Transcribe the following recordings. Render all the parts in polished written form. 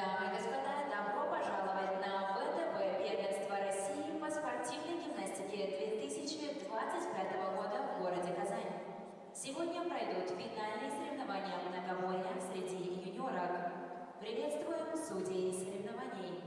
Дамы и господа, добро пожаловать на ВТБ первенство России по спортивной гимнастике 2025 года в городе Казань. Сегодня пройдут финальные соревнования многоборья среди юниорок. Приветствуем судей соревнований.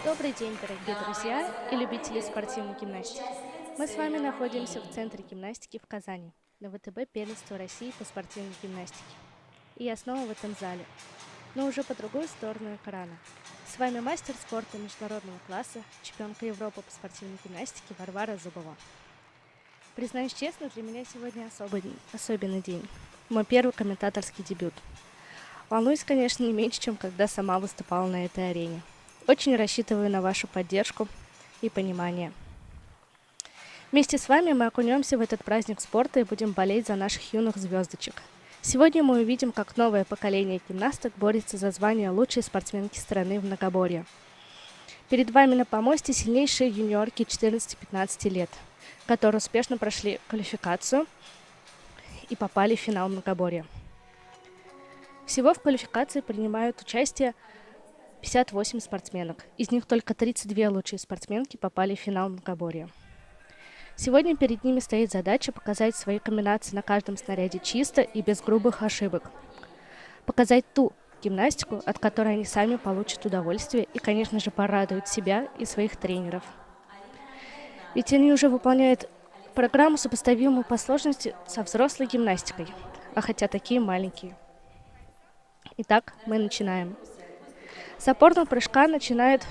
Добрый день, дорогие друзья и любители спортивной гимнастики. Мы с вами находимся в Центре гимнастики в Казани, на ВТБ первенства России по спортивной гимнастике. И я снова в этом зале, но уже по другую сторону экрана. С вами мастер спорта международного класса, чемпионка Европы по спортивной гимнастике Варвара Зубова. Признаюсь честно, для меня сегодня особенный день. Мой первый комментаторский дебют. Волнуюсь, конечно, не меньше, чем когда сама выступала на этой арене. Очень рассчитываю на вашу поддержку и понимание. Вместе с вами мы окунемся в этот праздник спорта и будем болеть за наших юных звездочек. Сегодня мы увидим, как новое поколение гимнасток борется за звание лучшей спортсменки страны в многоборье. Перед вами на помосте сильнейшие юниорки 14-15 лет, которые успешно прошли квалификацию и попали в финал многоборья. Всего в квалификации принимают участие 58 спортсменок. Из них только 32 лучшие спортсменки попали в финал многоборья. Сегодня перед ними стоит задача показать свои комбинации на каждом снаряде чисто и без грубых ошибок. Показать ту гимнастику, от которой они сами получат удовольствие и, конечно же, порадуют себя и своих тренеров. Ведь они уже выполняют программу, сопоставимую по сложности со взрослой гимнастикой, а хотя такие маленькие. Итак, мы начинаем. С опорного прыжка начинает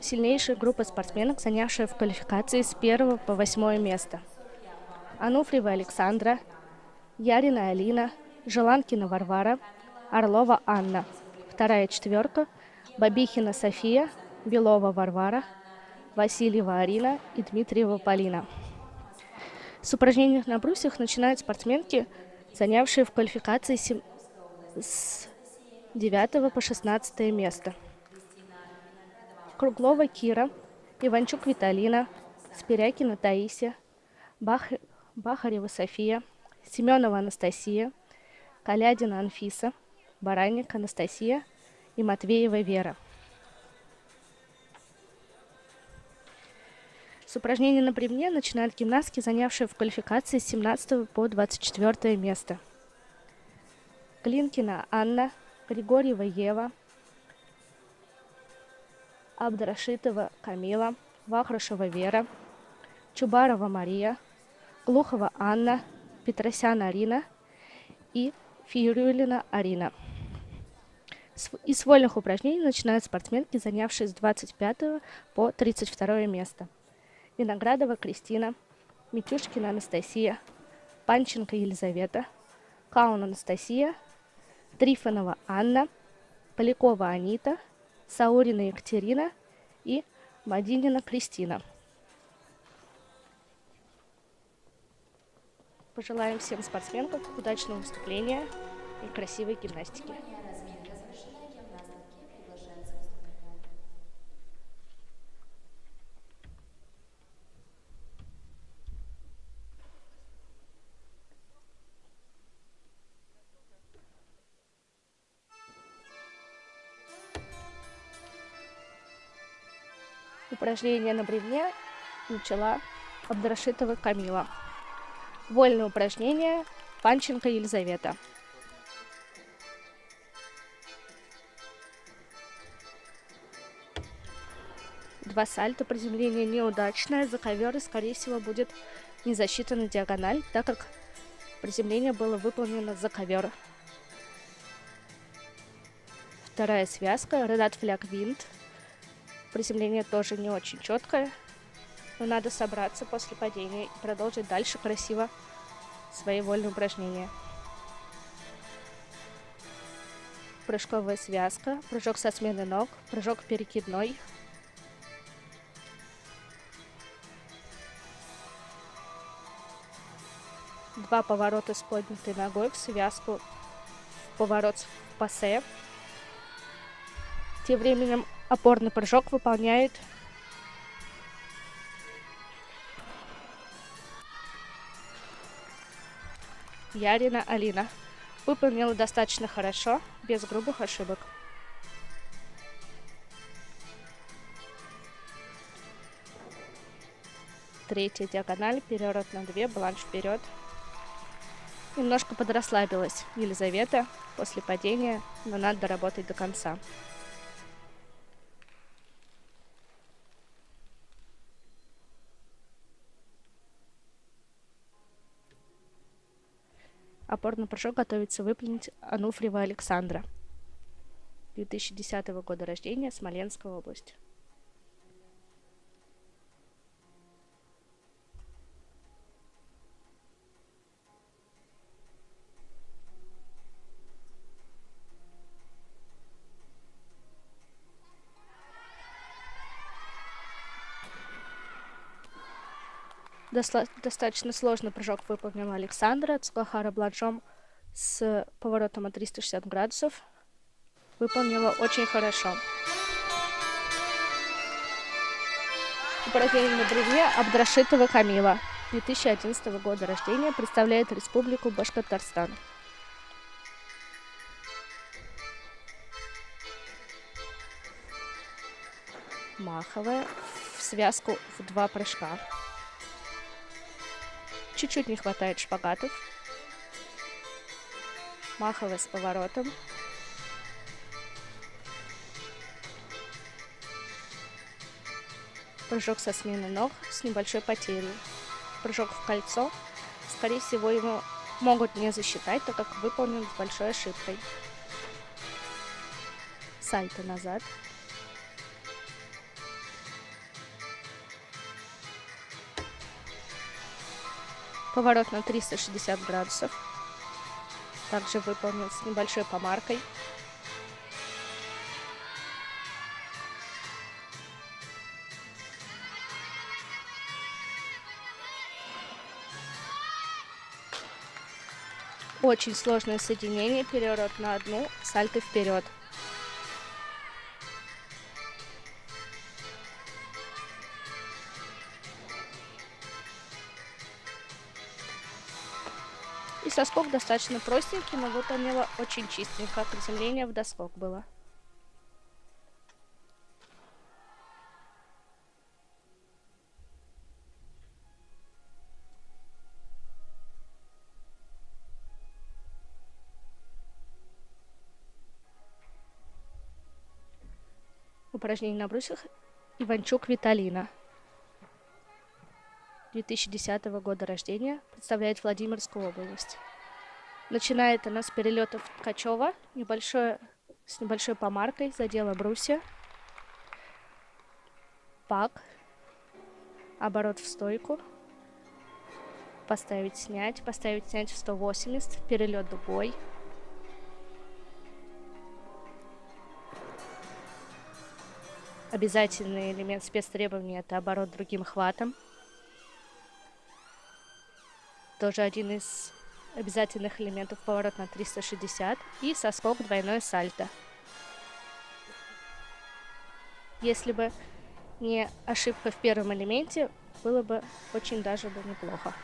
сильнейшая группа спортсменок, занявшая в квалификации с 1 по 8 место. Ануфриева Александра, Ярина Алина, Желанкина Варвара, Орлова Анна. Вторая четверка – Бабихина София, Белова Варвара, Васильева Арина и Дмитриева Полина. С упражнений на брусьях начинают спортсменки, занявшие в квалификации с 9 по 16 место. Круглова Кира, Иванчук Виталина, Спирякина Таисия, Бахарева София, Семенова Анастасия, Калядина Анфиса, Баранник Анастасия и Матвеева Вера. С упражнений на бревне начинают гимнастки, занявшие в квалификации с 17 по 24 место. Глинкина Анна, Григорьева Ева, Абдрашитова Камила, Вахрушева Вера, Чубарова Мария, Глухова Анна, Петросян Арина и Фиюрюлина Арина. Из вольных упражнений начинают спортсменки, занявшие с 25 по 32 место. Виноградова Кристина, Митюшкина Анастасия, Панченко Елизавета, Каун Анастасия, Трифонова Анна, Полякова Анита, Саурина Екатерина и Мадинина Кристина. Пожелаем всем спортсменкам удачного выступления и красивой гимнастики. Упражнение на бревне начала Абдрашитова Камила. Вольное упражнение Панченко Елизавета. Два сальто, приземление неудачное, за ковер и, скорее всего, будет не засчитана диагональ, так как приземление было выполнено за ковер. Вторая связка, Ренат Фляг Винт. Приземление тоже не очень четкое, но надо собраться после падения и продолжить дальше красиво свои вольные упражнения. Прыжковая связка, прыжок со смены ног, прыжок перекидной. 2 поворота с поднятой ногой в связку, в поворот в пассе. Тем временем опорный прыжок выполняет Ярина Алина. Выполнила достаточно хорошо, без грубых ошибок. Третья диагональ, переворот на 2, бланш вперед. Немножко подрасслабилась Елизавета после падения, но надо доработать до конца. Опорный прыжок готовится выполнить Ануфриева Александра, 2010 года рождения, Смоленская область. Достаточно сложный прыжок выполнила Александра Цукахара бланшом с поворотом от 360 градусов. Выполнила очень хорошо. Упражнение на бревне Абдрашитова Камила, 2011 года рождения, представляет Республику Башкортостан. Маховая в связку в 2 прыжка. Чуть-чуть не хватает шпагатов. Маховая с поворотом. Прыжок со смены ног с небольшой потерей. Прыжок в кольцо. Скорее всего, его могут не засчитать, так как выполнен с большой ошибкой. Сальто назад. Поворот на 360 градусов. Также выполнен с небольшой помаркой. Очень сложное соединение. Переворот на 1, сальто вперед. И соскок достаточно простенький, но выполнила очень чистенько. Приземление в доскок было. Упражнение на брусьях Иванчук Виталина, 2010 года рождения, представляет Владимирскую область. Начинает она с перелета в Ткачева, с небольшой помаркой, задела брусья, пак, оборот в стойку, поставить снять в 180, перелет дугой. Обязательный элемент спецтребований — это оборот другим хватом. Тоже один из обязательных элементов — поворот на 360 и соскок двойное сальто. Если бы не ошибка в первом элементе, было бы очень даже неплохо.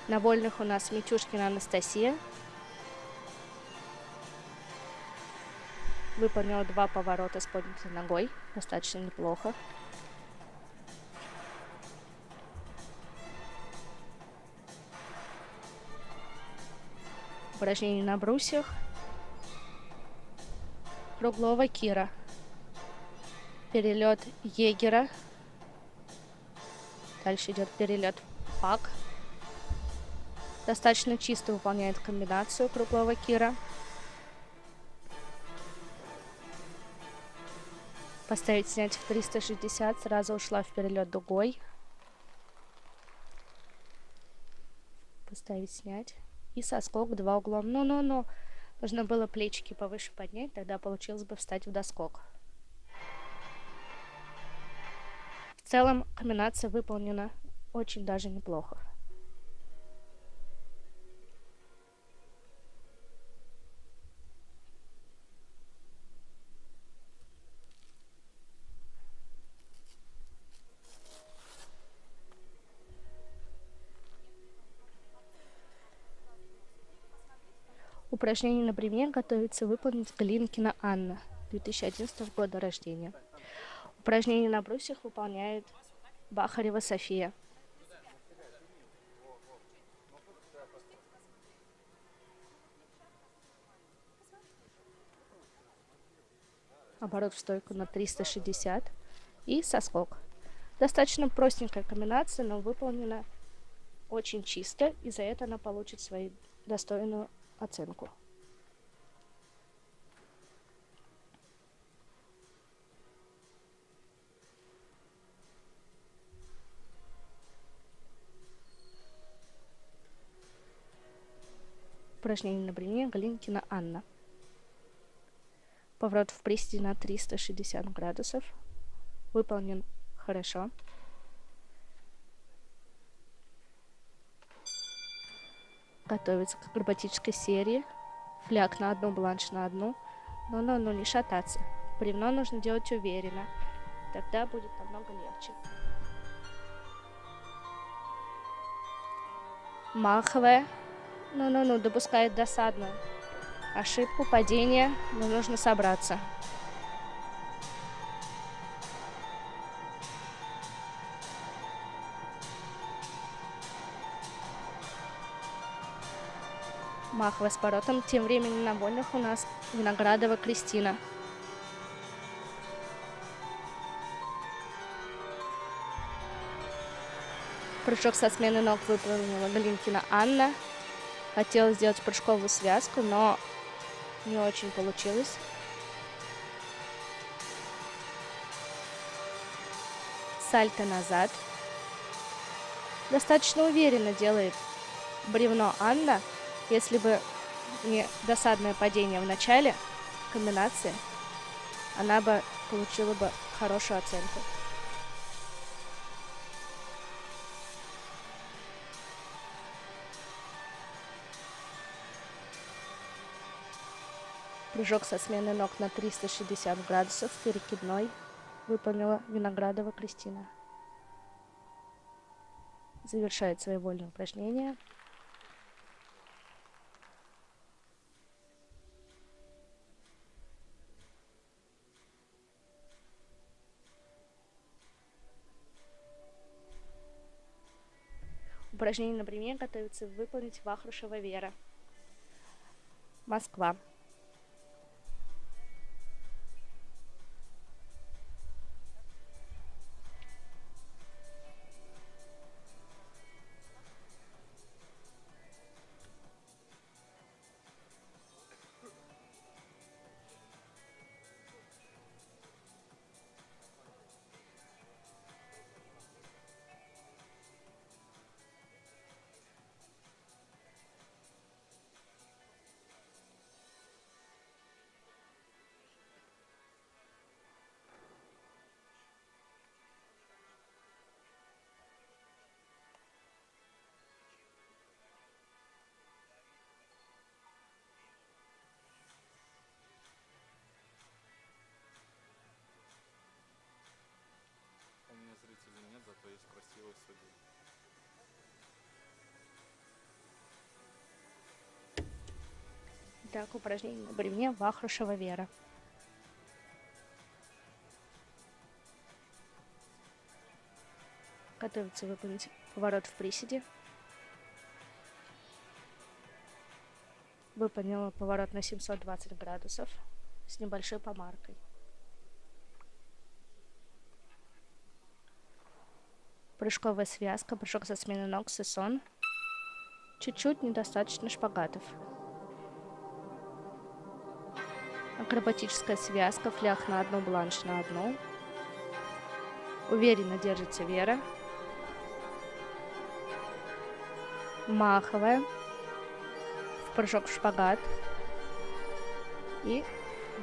На вольных у нас Митюшкина Анастасия. Выполнила 2 поворота с поднятой ногой. Достаточно неплохо. Упражнение на брусьях. Круглова Кира. Перелет егера. Дальше идет перелет пак. Достаточно чисто выполняет комбинацию Круглова Кира. Поставить снять в 360, сразу ушла в перелет дугой. Поставить снять. И соскок 2 углом. Ну, Нужно было плечики повыше поднять, тогда получилось бы встать в доскок. В целом комбинация выполнена очень даже неплохо. Упражнение на бревне готовится выполнить Глинкина Анна, 2011 года рождения. Упражнение на брусьях выполняет Бахарева София. Оборот в стойку на 360 и соскок. Достаточно простенькая комбинация, но выполнена очень чисто, и за это она получит свою достойную оценку. Упражнение на бревне Глинкина Анна. Поворот в приседе на 360 градусов. Выполнен хорошо. Готовится к акробатической серии. Фляг на одну, бланш на одну. Но не шататься. Бревно нужно делать уверенно. Тогда будет намного легче. Маховая. Допускает досадную ошибку, падение, но нужно собраться. Маховая с поворотом. Тем временем на вольных у нас Виноградова Кристина. Прыжок со смены ног выполнила Глинкина Анна. Хотела сделать прыжковую связку, но не очень получилось. Сальто назад. Достаточно уверенно делает бревно Анна. Если бы не досадное падение в начале комбинации, она бы получила бы хорошую оценку. Прыжок со смены ног на 360 градусов, перекидной, выполнила Виноградова Кристина. Завершает свои вольные упражнения. Упражнение на бревне готовится выполнить Вахрушева Вера. Москва. У меня зрителей нет, зато есть красивые судьи. Так, упражнение на бревне Вахрушева Вера. Готовится выполнить поворот в приседе. Выполнила поворот на 720 градусов с небольшой помаркой. Прыжковая связка, прыжок со смены ног, сессон. Чуть-чуть недостаточно шпагатов. Акробатическая связка, фляг на одну, бланш на одну. Уверенно держится Вера. Маховая. В прыжок в шпагат. И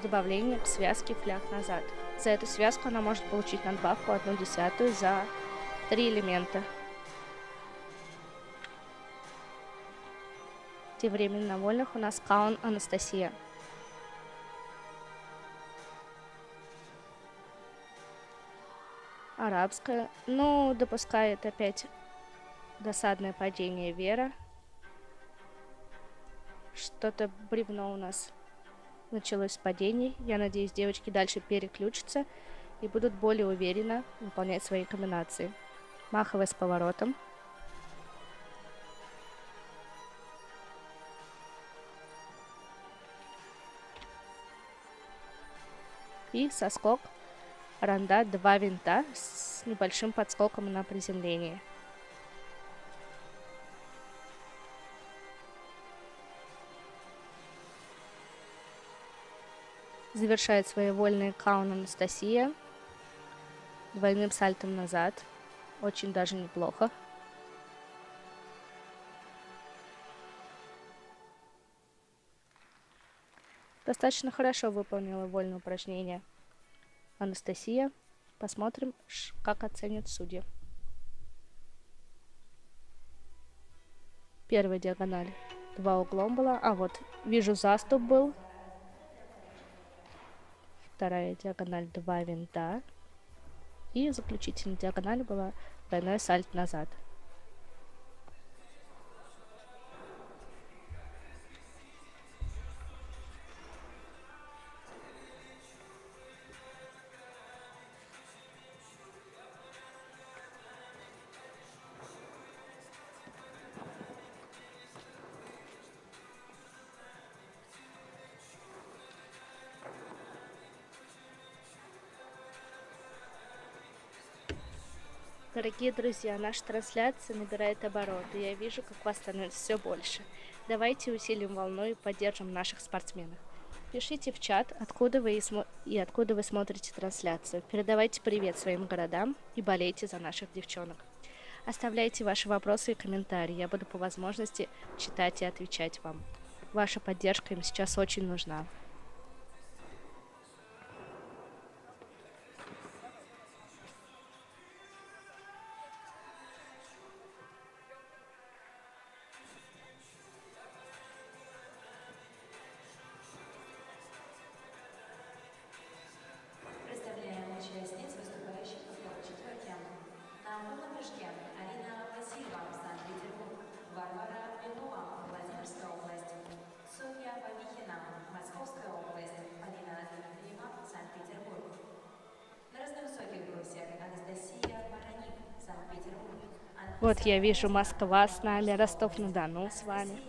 добавление к связке фляг назад. За эту связку она может получить надбавку 1/10 за 3 элемента. Тем временем на вольных у нас Каун Анастасия. Арабская. Ну, допускает опять досадное падение Вера. Что-то бревно у нас началось с падений. Я надеюсь, девочки дальше переключатся и будут более уверенно выполнять свои комбинации. Маховая с поворотом. И соскок ранда 2 винта с небольшим подскоком на приземлении. Завершает свои вольные Каун Анастасия двойным сальтом назад. Очень даже неплохо. Достаточно хорошо выполнила вольное упражнение Анастасия. Посмотрим, как оценят судьи. Первая диагональ 2 углом была. А вот вижу, заступ был. Вторая диагональ 2 винта. И заключительная диагональ была двойной сальто назад. Дорогие друзья, наша трансляция набирает обороты. Я вижу, как вас становится все больше. Давайте усилим волну и поддержим наших спортсменов. Пишите в чат, откуда вы смотрите трансляцию. Передавайте привет своим городам и болейте за наших девчонок. Оставляйте ваши вопросы и комментарии. Я буду по возможности читать и отвечать вам. Ваша поддержка им сейчас очень нужна. Представляем участниц, выступающих по четверке. На вольном прыжке Алина Васильева, Санкт-Петербург, Варвара Петрова, Владимирская область, Софья Павихина, Московская область, Полина Дмитриева, Санкт-Петербург. На разновысоких брусьях Анастасия Бараник, Санкт-Петербург. Вот я вижу, Москва с нами, Ростов-на-Дону с вами.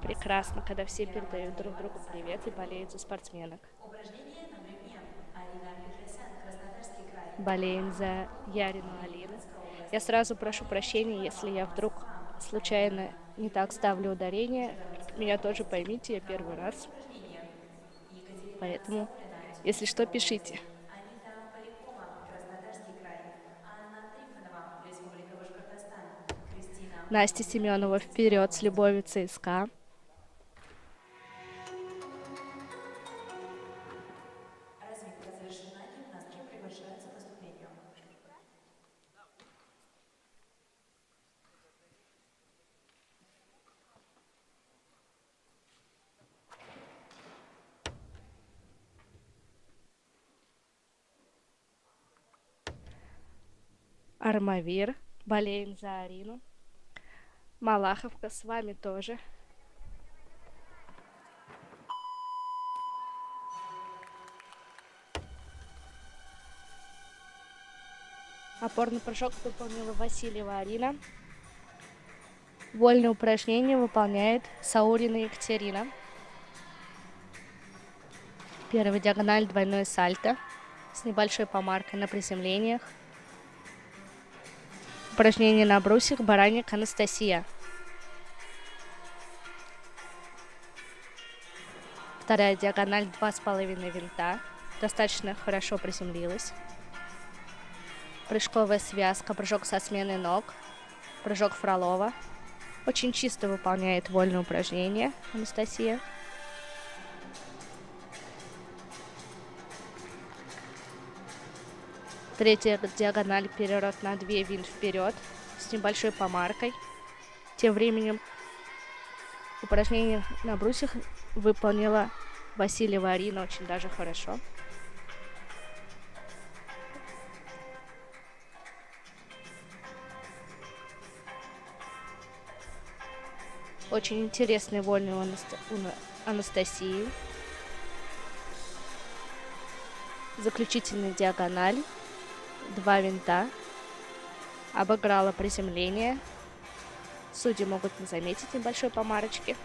Прекрасно, когда все передают друг другу привет и болеют за спортсменок. Упражнение на бревне. Алина Петросян, Краснодарский край. Болеем за Ярину Алину. Я сразу прошу прощения, если я вдруг случайно не так ставлю ударение. Меня тоже поймите, я первый раз. Поэтому, если что, пишите. Анита Полякова, Краснодарский край. Анна Трифонова, Республика Башкортостан. Кристина Настя Семенова вперед с любовью ЦСКА. Разминка завершена, гимнастки приглашаются к выступлению. Армавир. Болеем за Арину. Малаховка с вами тоже. Опорный прыжок выполнила Васильева Арина. Вольное упражнение выполняет Саурина Екатерина. Первая диагональ двойной сальто с небольшой помаркой на приземлениях. Упражнение на брусьях Бараник Анастасия. Вторая диагональ 2,5 винта. Достаточно хорошо приземлилась. Прыжковая связка, прыжок со сменой ног, прыжок Фролова. Очень чисто выполняет вольное упражнение Анастасия. Третья диагональ, переворот на 2 винт вперед с небольшой помаркой. Тем временем упражнение на брусьях выполнила Васильева Арина очень даже хорошо. Очень интересный вольный у Анастасии. Заключительная диагональ. 2 винта. Обыграла приземление. Судьи могут не заметить небольшой помарочки.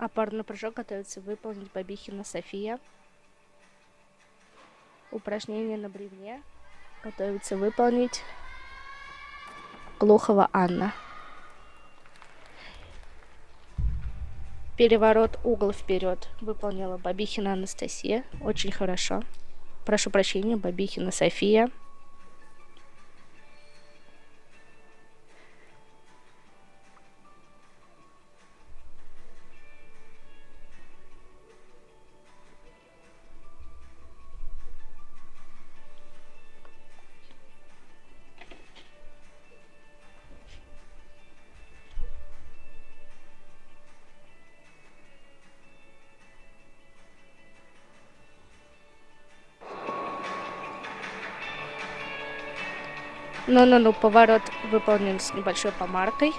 Опорный прыжок готовится выполнить Бабихина София. Упражнение на бревне готовится выполнить Глухова Анна. Переворот угол вперед выполнила Бабихина Анастасия. Очень хорошо. Прошу прощения, Бабихина София. Ну, поворот выполнен с небольшой помаркой.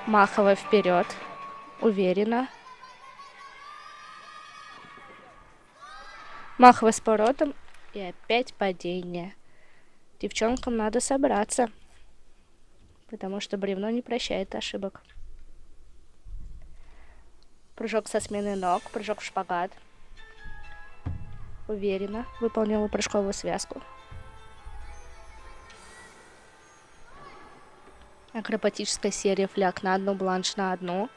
Махова вперед. Уверенно. Махова с поворотом. И опять падение. Девчонкам надо собраться. Потому что бревно не прощает ошибок. Прыжок со сменой ног. Прыжок в шпагат. Уверенно выполнила прыжковую связку. Акробатическая серия фляг на одну, бланш на одну.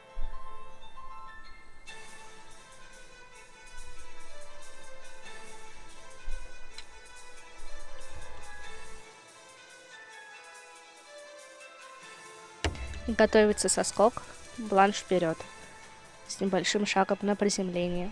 Готовится соскок, бланш вперед с небольшим шагом на приземление.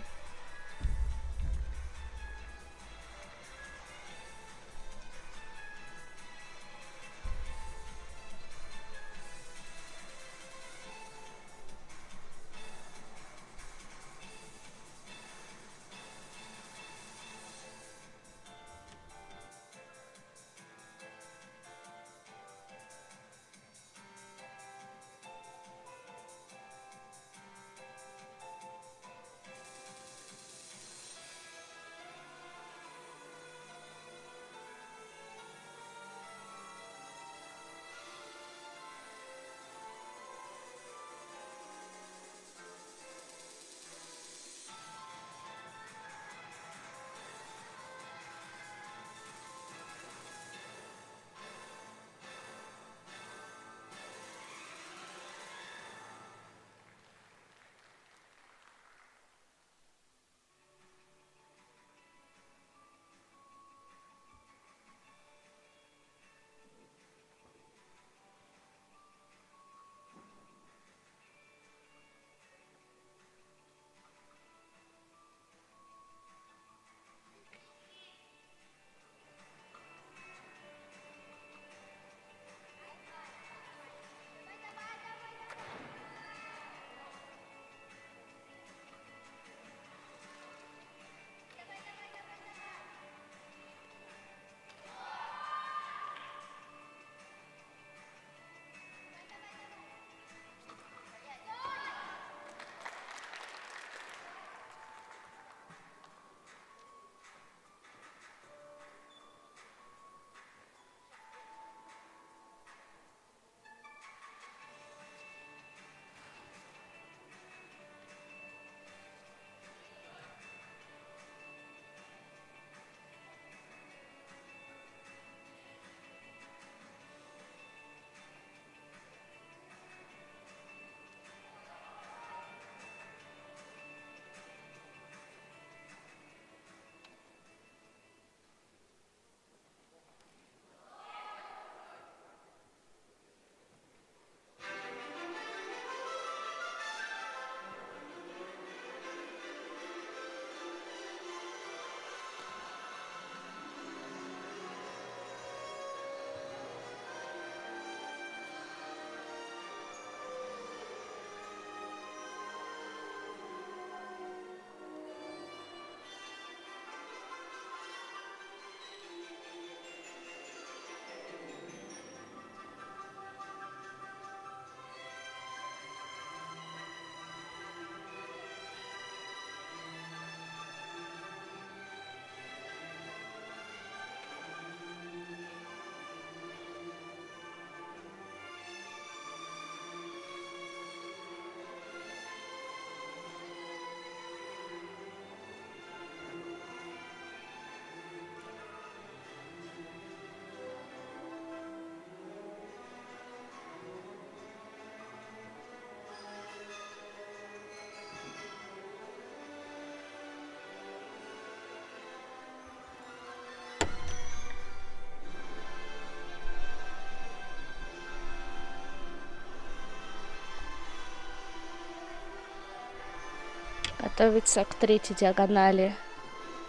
Готовится к третьей диагонали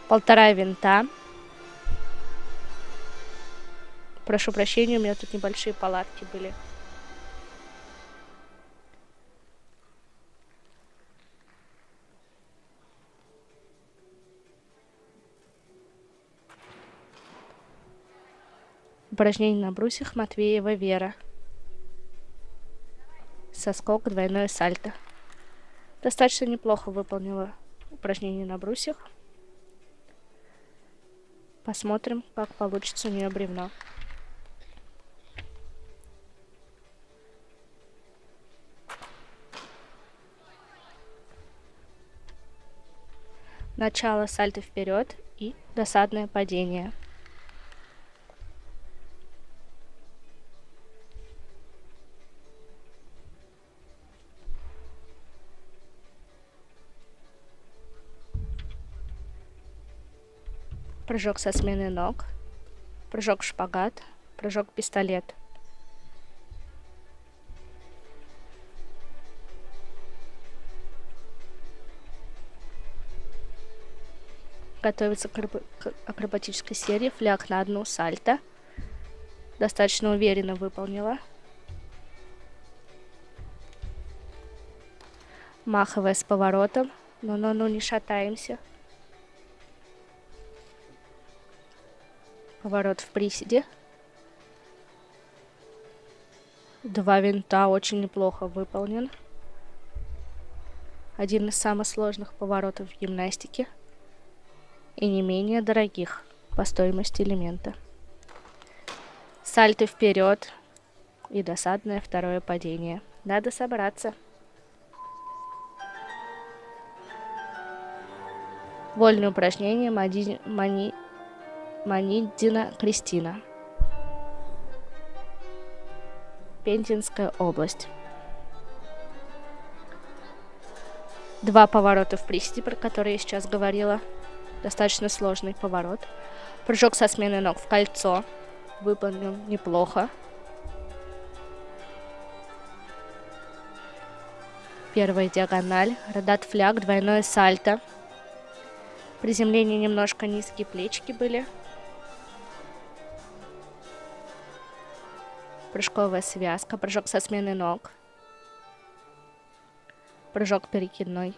1,5 винта. Прошу прощения, у меня тут небольшие палатки были. Упражнение на брусьях Матвеева Вера. Соскок, двойное сальто. Достаточно неплохо выполнила упражнение на брусьях. Посмотрим, как получится у нее бревно. Начало сальто вперед и досадное падение. Прыжок со смены ног, прыжок в шпагат, прыжок в пистолет. Готовится к акробатической серии, фляг на одну сальто. Достаточно уверенно выполнила. Маховая с поворотом. Ну, не шатаемся. Поворот в приседе. 2 винта очень неплохо выполнен. Один из самых сложных поворотов в гимнастике. И не менее дорогих по стоимости элемента. Сальто вперед и досадное второе падение. Надо собраться. Вольное упражнение Манидина Кристина. Пензенская область. 2 поворота в приседе, про которые я сейчас говорила. Достаточно сложный поворот. Прыжок со смены ног в кольцо. Выполнен неплохо. Первая диагональ. Родат фляг, двойное сальто. Приземление немножко низкие плечики были. Прыжковая связка. Прыжок со смены ног. Прыжок перекидной.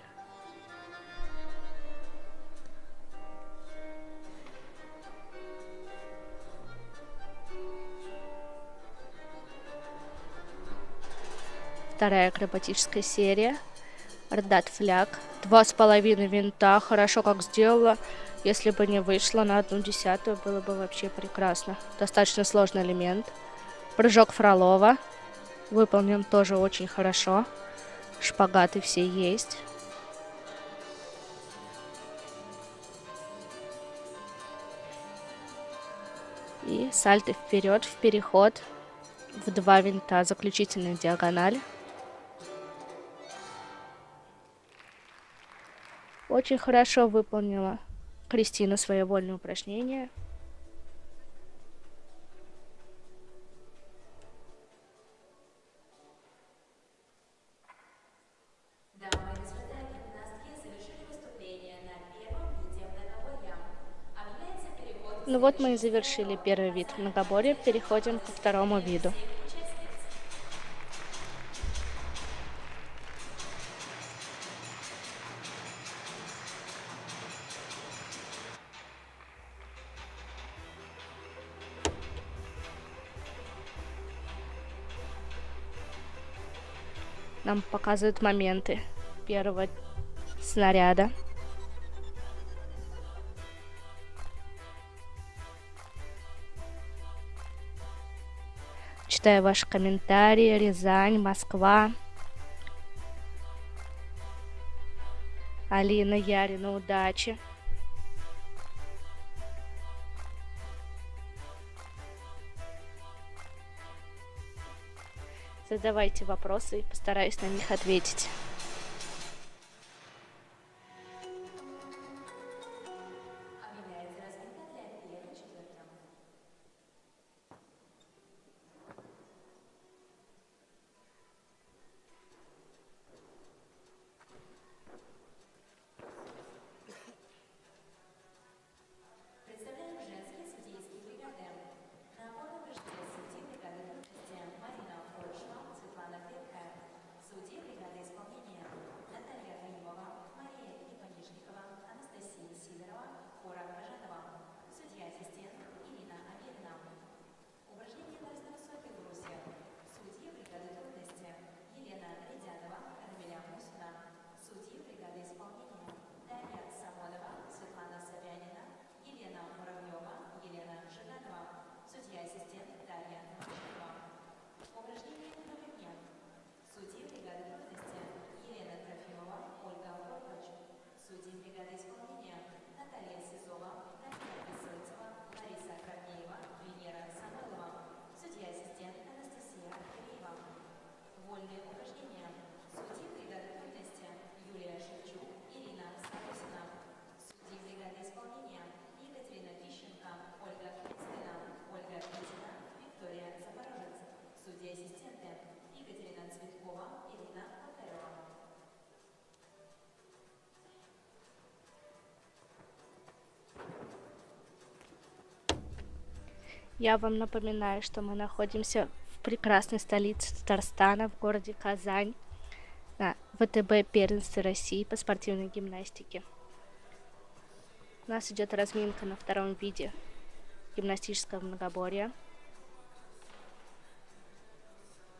Вторая акробатическая серия. Родат фляг. 2,5 винта. Хорошо как сделала. Если бы не вышло на 1/10, было бы вообще прекрасно. Достаточно сложный элемент. Прыжок Фролова. Выполнен тоже очень хорошо. Шпагаты все есть. И сальто вперед в переход в 2 винта. Заключительная диагональ. Очень хорошо выполнила Кристина свое вольное упражнение. Дамы и господа, гимнастки завершили выступление на первом виде многоборья. Объявляется переход к Ну вот мы и завершили первый вид многоборья. Переходим ко второму виду. участниц. Нам показывают моменты первого снаряда. Читаю ваши комментарии. Рязань, Москва. Алина Ярина, удачи. Задавайте вопросы и постараюсь на них ответить. Объявляется разминка для первой четверти. Я вам напоминаю, что мы находимся в прекрасной столице Татарстана, в городе Казань, на ВТБ первенстве России по спортивной гимнастике. У нас идет разминка на втором виде гимнастического многоборья.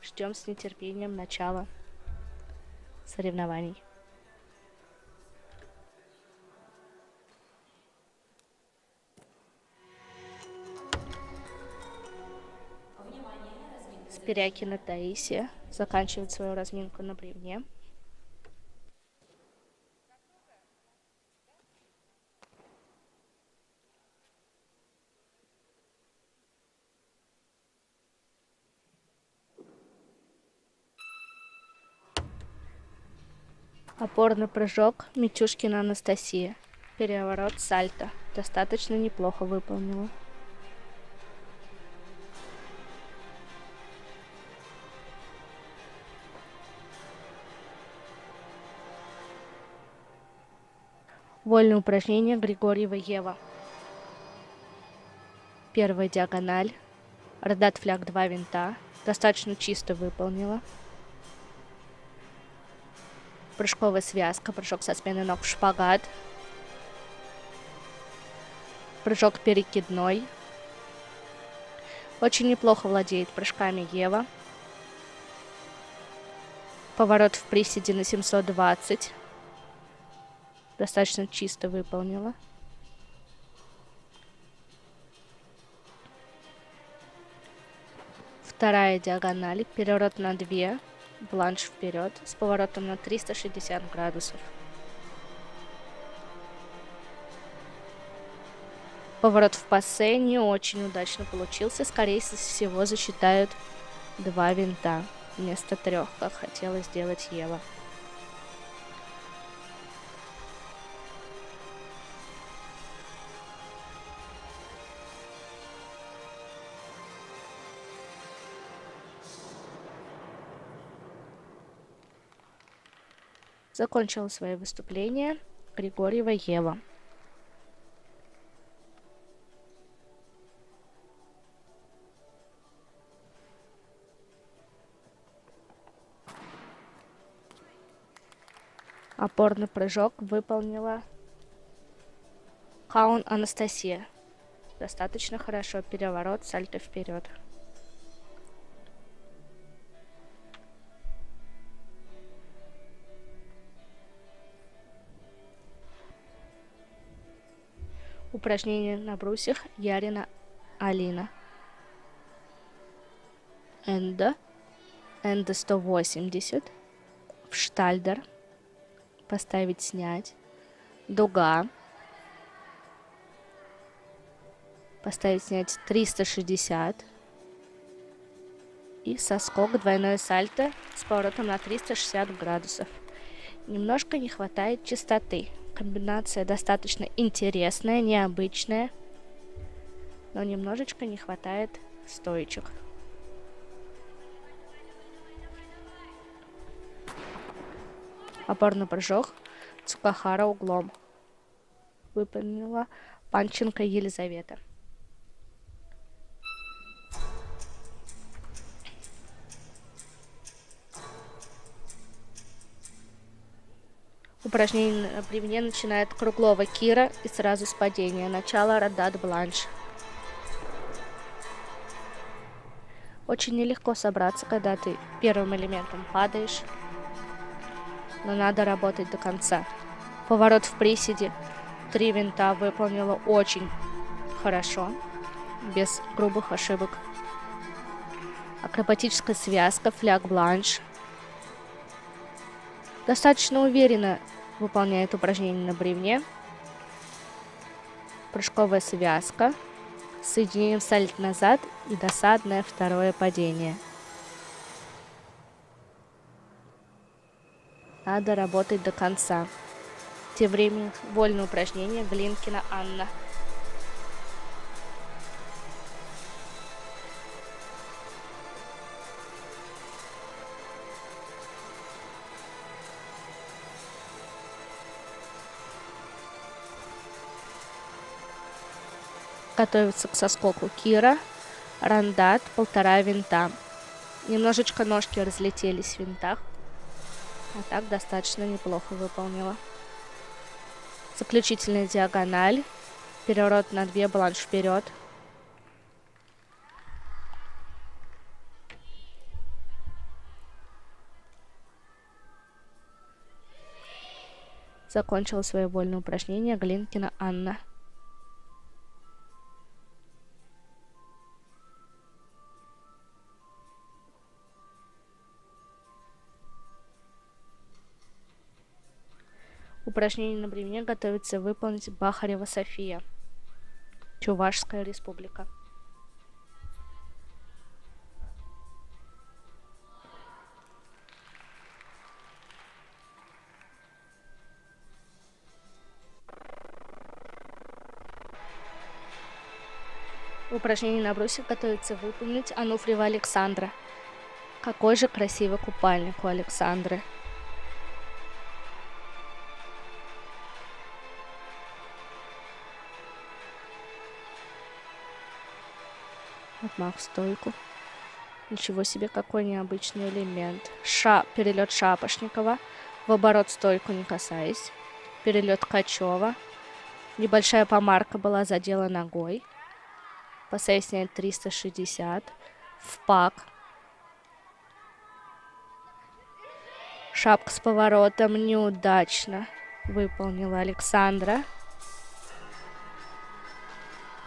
Ждем с нетерпением начала соревнований. Спирякина Таисия заканчивает свою разминку на бревне. Опорный прыжок Митюшкина Анастасия. Переворот сальто. Достаточно неплохо выполнила. Вольное упражнение Григорьева Ева. Первая диагональ. Родат фляг 2 винта. Достаточно чисто выполнила. Прыжковая связка. Прыжок со сменой ног в шпагат. Прыжок перекидной. Очень неплохо владеет прыжками Ева. Поворот в приседе на 720. Достаточно чисто выполнила. Вторая диагональ. Переворот на 2. Бланш вперед с поворотом на 360 градусов. Поворот в пассе не очень удачно получился. Скорее всего, засчитают 2 винта вместо 3, как хотела сделать Ева. Закончила свое выступление Григорьева Ева. Опорный прыжок выполнила Каун Анастасия. Достаточно хорошо. Переворот, сальто вперед. Упражнение на брусьях Ярина Алина. Энда 180. В штальдер. Поставить, снять. Дуга. Поставить, снять 360. И соскок двойное сальто с поворотом на 360 градусов. Немножко не хватает чистоты. Комбинация достаточно интересная, необычная, но немножечко не хватает стоечек. Опорный прыжок Цукахара углом. Выполнила Панченко Елизавета. Упражнение на бревне начинает круглого Кира и сразу с падения. Начало Родат Бланш. Очень нелегко собраться, когда ты первым элементом падаешь, но надо работать до конца. Поворот в приседе 3 винта выполнила очень хорошо, без грубых ошибок. Акробатическая связка фляг Бланш. Достаточно уверенно выполняет упражнение на бревне. Прыжковая связка. Соединением сальто назад и досадное второе падение. Надо работать до конца. Тем временем вольное упражнение Глинкина Анна. Готовится к соскоку Кира. Рандат 1,5 винта. Немножечко ножки разлетелись в винтах. А так достаточно неплохо выполнила. Заключительная диагональ. Переворот на 2, бланш вперед. Закончила свое вольное упражнение Глинкина Анна. Упражнение на бревне готовится выполнить Бахарева София, Чувашская республика. Упражнение на брусьях готовится выполнить Ануфриева Александра. Какой же красивый купальник у Александры. Отмах в стойку. Ничего себе, какой необычный элемент. Перелет Шапошникова. В оборот стойку не касаясь. Перелет Ткачева. Небольшая помарка была задела ногой. Пасай снять 360. В пак. Шапка с поворотом неудачно выполнила Александра.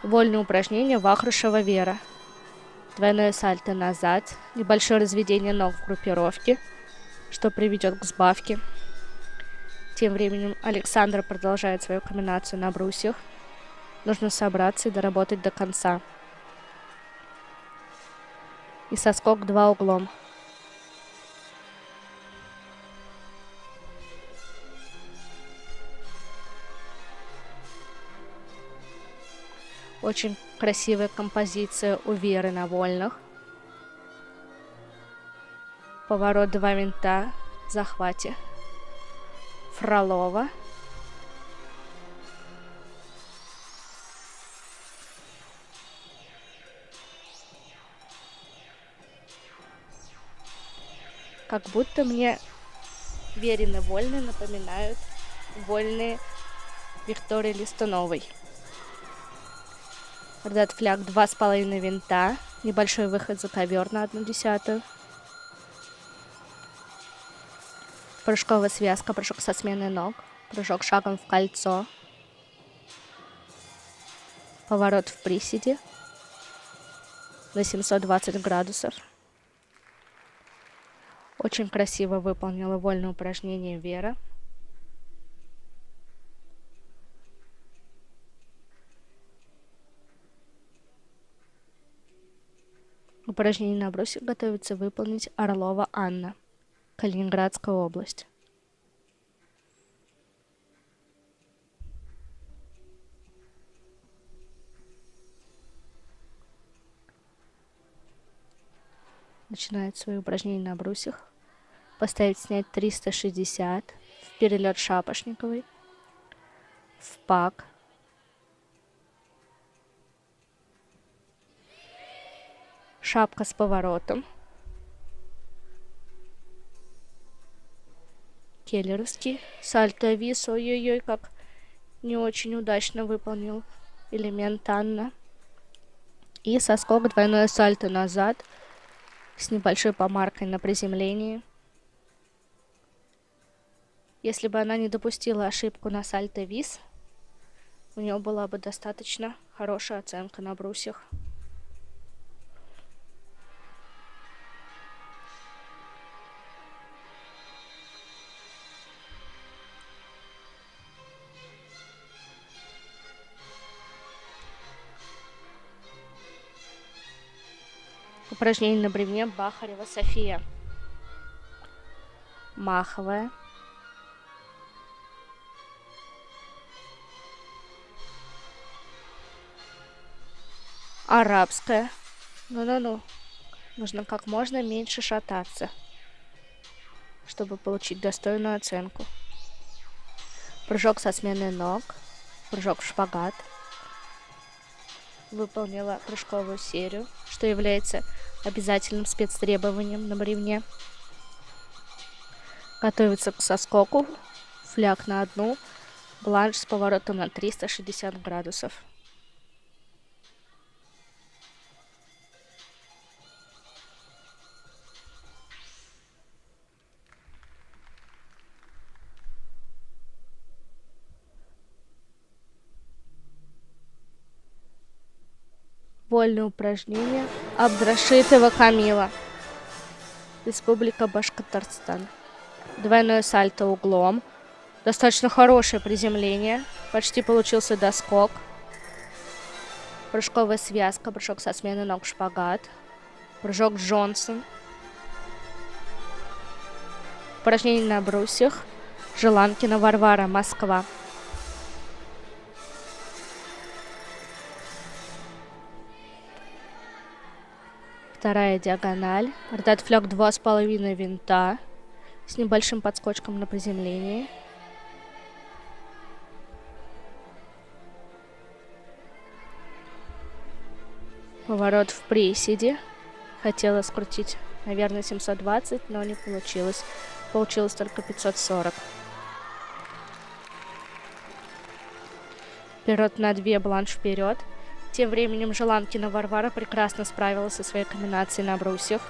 Вольное упражнение Вахрушева Вера. Двойное сальто назад. Небольшое разведение ног в группировке, что приведет к сбавке. Тем временем Александра продолжает свою комбинацию на брусьях. Нужно собраться и доработать до конца. И соскок 2 углом. Очень красивая композиция у Веры на вольных. Поворот 2 винта в захвате. Фролова. Как будто мне Верины вольные напоминают вольные Виктории Листуновой. Рдат фляг 2,5 винта. Небольшой выход за ковер на 1/10. Прыжковая связка, прыжок со сменой ног. Прыжок шагом в кольцо. Поворот в приседе на 720 градусов. Очень красиво выполнила вольное упражнение Вера. Упражнение на брусьях готовится выполнить Орлова Анна, Калининградская область. Начинает свои упражнения на брусьях. Поставить снять 360. В перелет Шапошниковой. В пак. Шапка с поворотом. Келлеровский. Сальто вис. Ой-ой-ой, как не очень удачно выполнил элемент Анна. И соскок двойное сальто назад с небольшой помаркой на приземлении. Если бы она не допустила ошибку на сальто вис, у нее была бы достаточно хорошая оценка на брусьях. Упражнение на бревне Бахарева София. Маховая. Арабская. Ну-ну-ну. Нужно как можно меньше шататься, чтобы получить достойную оценку. Прыжок со сменой ног. Прыжок в шпагат. Выполнила прыжковую серию. что является обязательным спецтребованием на бревне. Готовится к соскоку, фляг на одну, бланш с поворотом на 360 градусов. Вольное упражнение Абдрашитова Камила. Республика Башкортостан. Двойное сальто углом. Достаточно хорошее приземление. Почти получился доскок. Прыжковая связка. Прыжок со смены ног, шпагат. Прыжок Джонсон. Упражнение на брусьях. Желанкина Варвара, Москва. Вторая диагональ. Ротат-флёк 2,5 винта с небольшим подскочком на приземлении. Поворот в приседе. Хотела скрутить, наверное, 720, но не получилось. Получилось только 540. Вперед на 2, бланш вперед. Тем временем Желанкина Варвара прекрасно справилась со своей комбинацией на брусьях.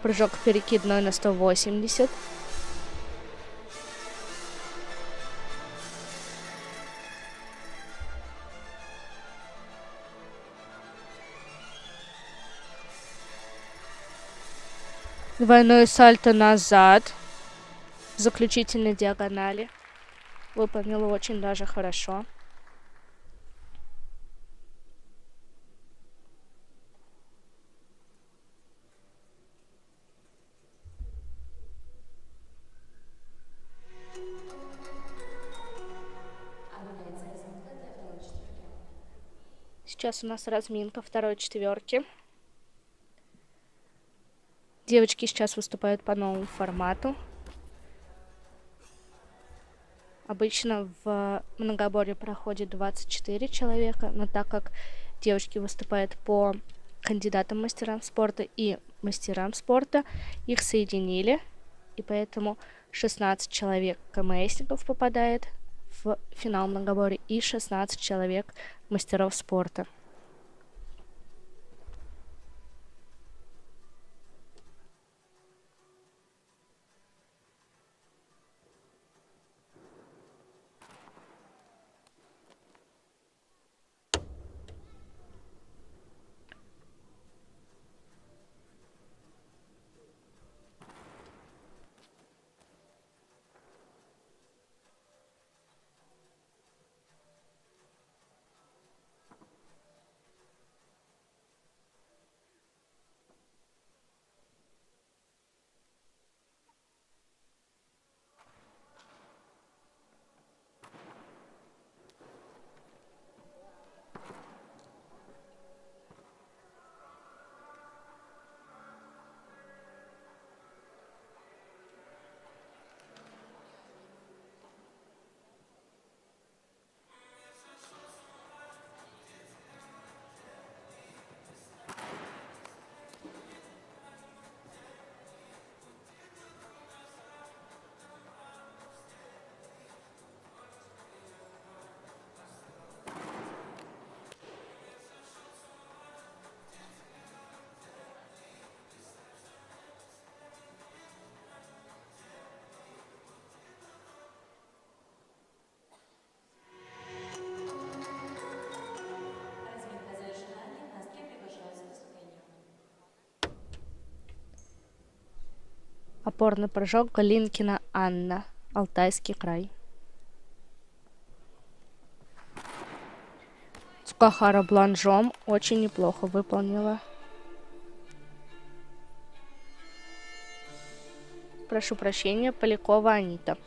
Прыжок перекидной на 180. Двойное сальто назад. В заключительной диагонали. Выполнила очень даже хорошо. Сейчас у нас разминка второй четверки. Девочки сейчас выступают по новому формату. Обычно в многоборье проходит 24 человека, но так как девочки выступают по кандидатам мастерам спорта и мастерам спорта, их соединили, и поэтому 16 человек КМСников попадает в финал многоборья и 16 человек мастеров спорта. Разминка завершена, гимнастки приглашаются к выступлению. Опорный прыжок Галинкина Анна, Алтайский край. Цукахара бланжом очень неплохо выполнила. Прошу прощения, Полякова Анита.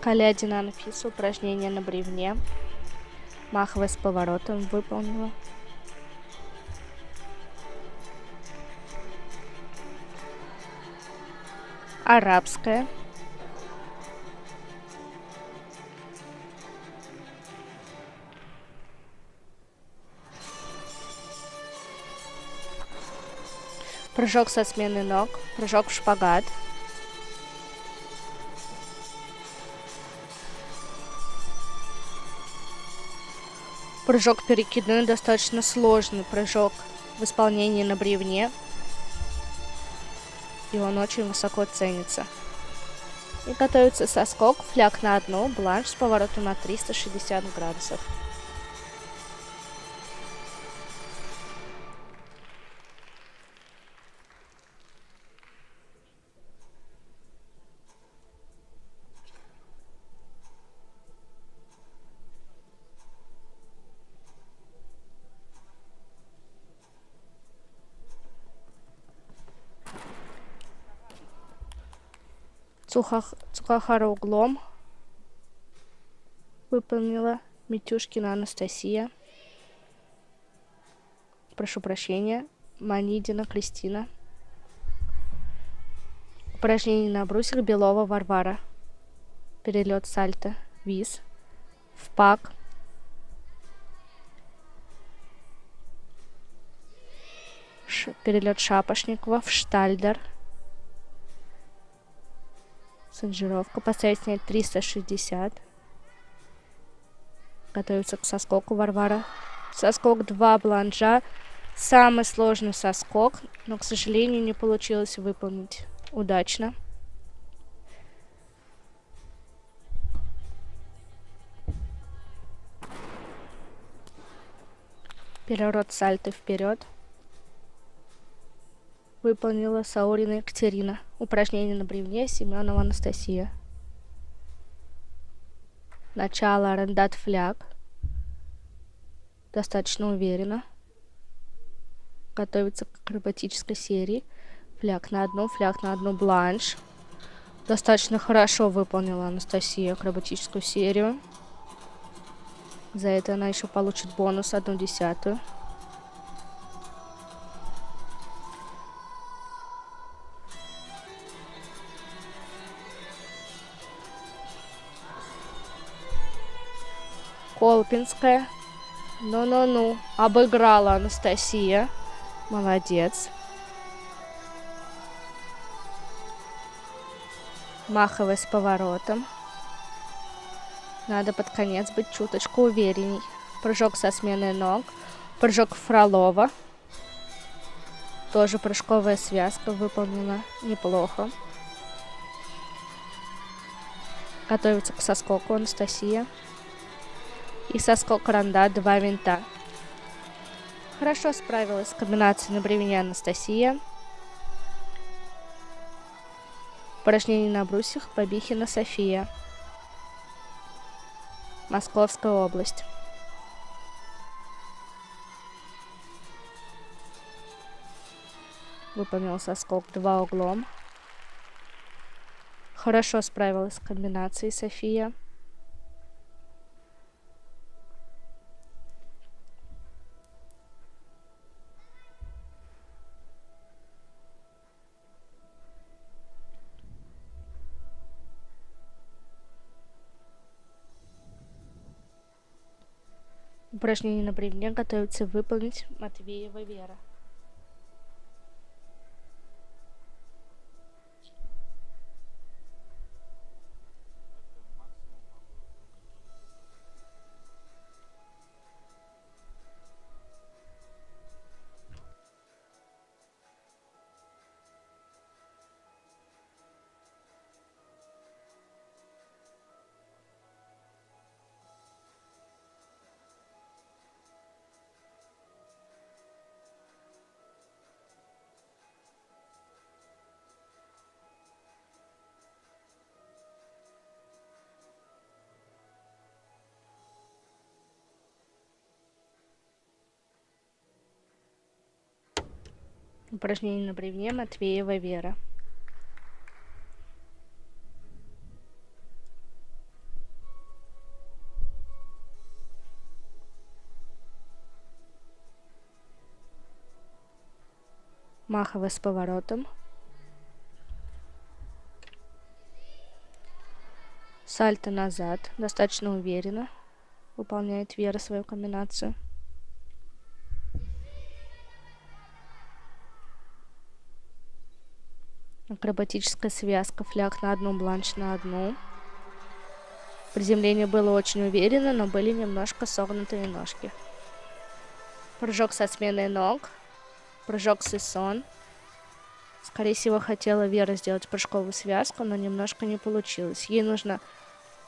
Калядина Анфиса, упражнение на бревне. Маховое с поворотом выполнила. Арабская. Прыжок со смены ног. Прыжок в шпагат. Прыжок перекидной, достаточно сложный прыжок в исполнении на бревне. И он очень высоко ценится. И готовится соскок, фляг на одну, бланш с поворотом на 360 градусов. Цухахара углом выполнила Митюшкина Анастасия. Прошу прощения, Манидина Кристина. Упражнение на брусьях Белова Варвара. Перелет сальто, виз, впак. Перелет Шапошникова в штальдер. Санжировка. Поставить снять 360. Готовится к соскоку Варвара. Соскок 2 бланжа. Самый сложный соскок, но, к сожалению, не получилось выполнить удачно. Переворот сальто вперед. Выполнила Саурина Екатерина. Упражнение на бревне Семенова Анастасия. Начало рандат фляг. Достаточно уверенно. Готовится к акробатической серии. Фляг на одну бланш. Достаточно хорошо выполнила Анастасия акробатическую серию. За это она еще получит бонус 1/10. Колпинская. Ну-ну-ну. Обыграла Анастасия. Молодец. Маховая с поворотом. Надо под конец быть чуточку уверенней. Прыжок со сменой ног. Прыжок Фролова. Тоже прыжковая связка выполнена неплохо. Готовится к соскоку Анастасия. И соскок ранда 2 винта. Хорошо справилась с комбинацией на бревне Анастасия. Упражнение на брусьях Бабихина София. Московская область. Выполнила соскок 2 углом. Хорошо справилась с комбинацией София. Упражнение на бревне готовится выполнить Матвеева Вера. Упражнение на бревне Матвеева Вера. Маховая с поворотом. Сальто назад. Достаточно уверенно выполняет Вера свою комбинацию. Акробатическая связка, фляг на одну, бланш на одну. Приземление было очень уверенно, но были немножко согнутые ножки. Прыжок со сменой ног. Прыжок сессон. Скорее всего, хотела Вера сделать прыжковую связку, но немножко не получилось. Ей нужно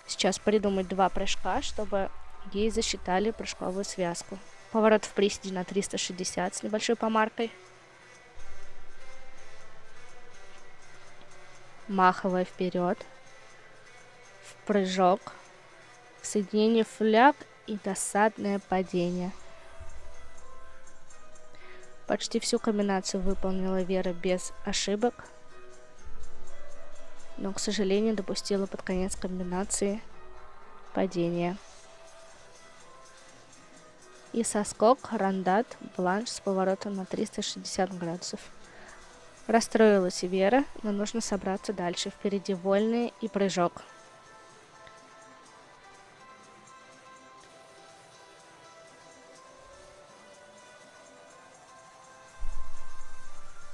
сейчас придумать 2 прыжка, чтобы ей засчитали прыжковую связку. Поворот в приседе на 360 с небольшой помаркой. Маховая вперед. В прыжок. В соединении фляг и досадное падение. Почти всю комбинацию выполнила Вера без ошибок. Но, к сожалению, допустила под конец комбинации падение. И соскок, рандат, бланш с поворотом на 360 градусов. Расстроилась Вера, но нужно собраться дальше. Впереди вольные и прыжок.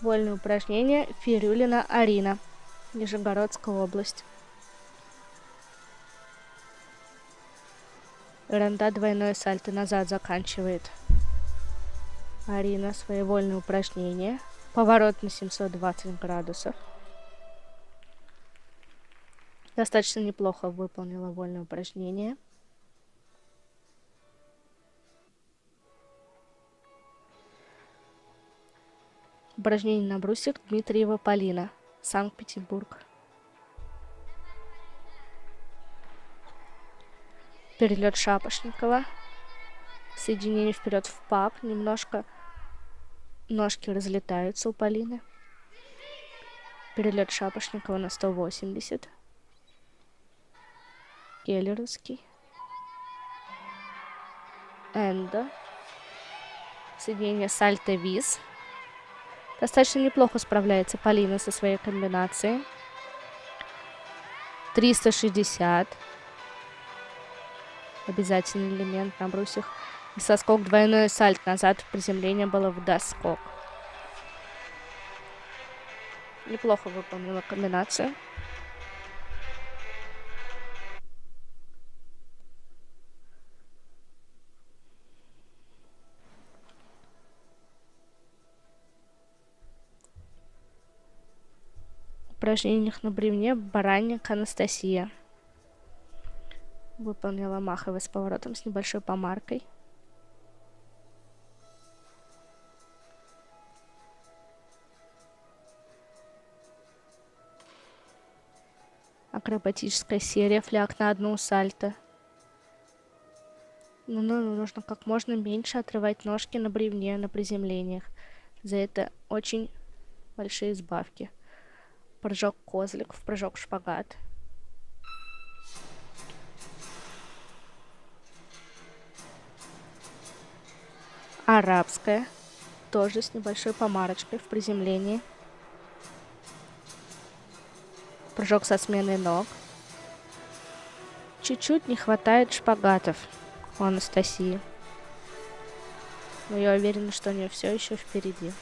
Вольное упражнение Фирюлина Арина, Нижегородская область. Ранда двойное сальто назад заканчивает Арина свои вольные упражнения. Поворот на 720 градусов. Достаточно неплохо выполнила вольное упражнение. Упражнение на брусьях Дмитриева Полина, Санкт-Петербург. Перелет Шапошникова. Соединение вперед в пак. Немножко ножки разлетаются у Полины. Перелет Шапошникова на 180. Келлеровский. Эндо. Соединение сальто-виз. Достаточно неплохо справляется Полина со своей комбинацией. 360. Обязательный элемент на брусьях. И соскок двойной сальто назад. Приземление было в доскок. Неплохо выполнила комбинацию. В упражнениях на бревне Баранник Анастасия. Выполнила маховый с поворотом с небольшой помаркой. Акробатическая серия, фляг на одну сальто. Но нужно как можно меньше отрывать ножки на бревне, на приземлениях. За это очень большие сбавки. Прыжок козлик, в прыжок шпагат. Арабская, тоже с небольшой помарочкой в приземлении. Прыжок со сменой ног. Чуть-чуть не хватает шпагатов у Анастасии. Но я уверена, что у нее все еще впереди.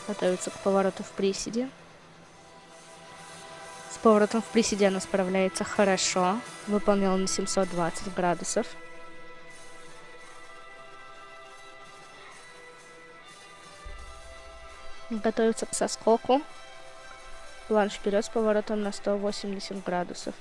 Готовится к повороту в приседе. С поворотом в приседе она справляется хорошо. Выполнила на 720 градусов. Готовится к соскоку. Планш вперед с поворотом на 180 градусов.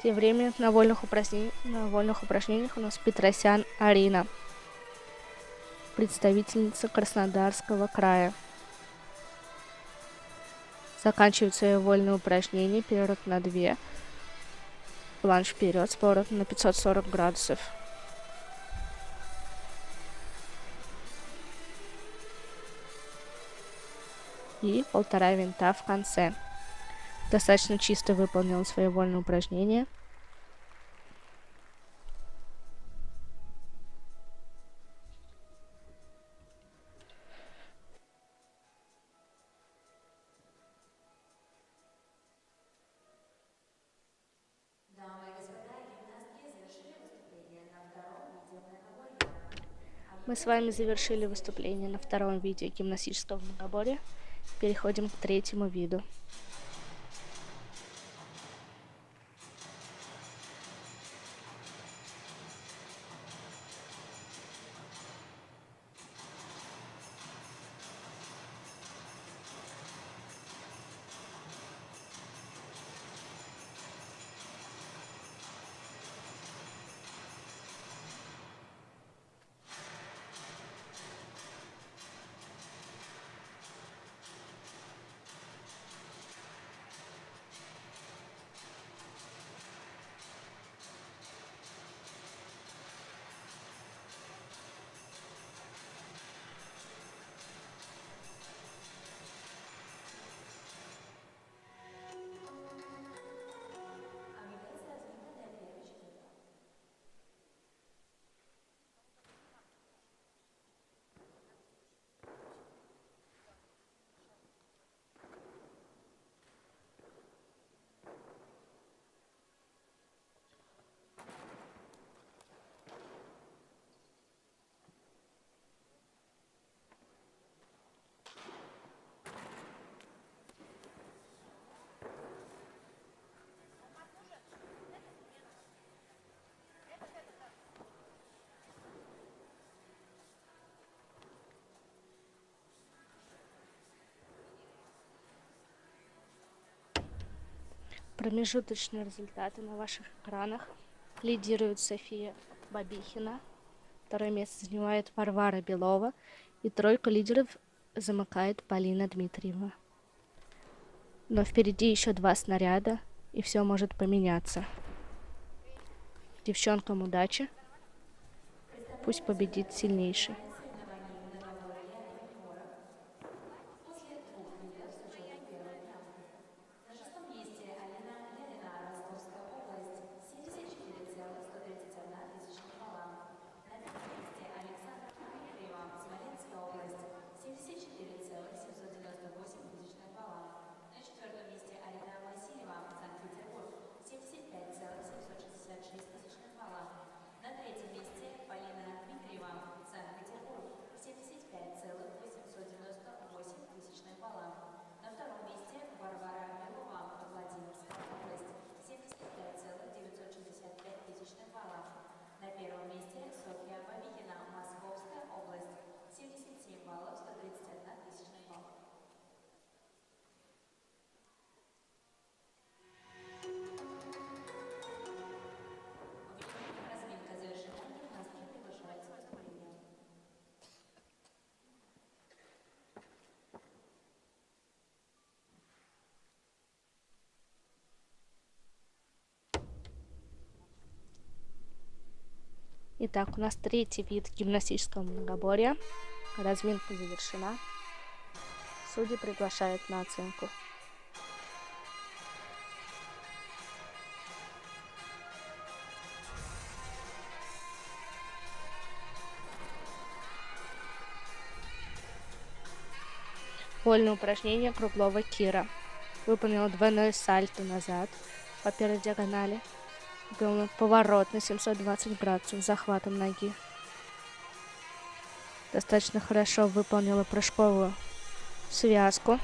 Тем временем на вольных упражнениях у нас Петросян Арина, представительница Краснодарского края. Заканчивает свое вольное упражнение, перерыв на 2. Планш вперед с поворотом на 540 градусов. и 1,5 винта в конце. Достаточно чисто выполнила свое вольное упражнение. Дамы и господа, гимнастки завершили выступление на втором виде многоборья. Мы с вами завершили выступление на втором виде гимнастического многоборья. Переходим к третьему виду. Объявляется разминка для первой четвертой. Промежуточные результаты на ваших экранах. Лидирует София Бабихина. Второе место занимает Варвара Белова. И тройку лидеров замыкает Полина Дмитриева. Но впереди еще 2 снаряда, и все может поменяться. Девчонкам удачи. Пусть победит сильнейший. Соревнований многоборья юниоров. После 2 видов с учетом первой травмы. На шестом месте Алина Лялина, Ростовская область, 74,131 тысячных балла. На пятом месте Александр Дмитриева, Смоленская область, 74,798 тысячных балла. На четвертом месте Алина Васильева, Санкт-Петербург, 75,766 тысячных балла. На третьем месте Полина Дмитриева, Санкт-Петербург, 75,898 тысячных балла. На втором месте Варвара Белова, Владимирская область, 75,965 тысячных балла. На первом месте Софья Бабихина, Московская область, 77 баллов 131 тысячных баллов. Разминка завершена, гимнастки приглашаются к выступлению. Итак, у нас третий вид гимнастического многоборья. Разминка завершена. Судьи приглашают на оценку. Вольное упражнение Круглова Кира. Выполнила двойное сальто назад по первой диагонали. Выполнила поворот на 720 градусов с захватом ноги. Достаточно хорошо выполнила прыжковую связку.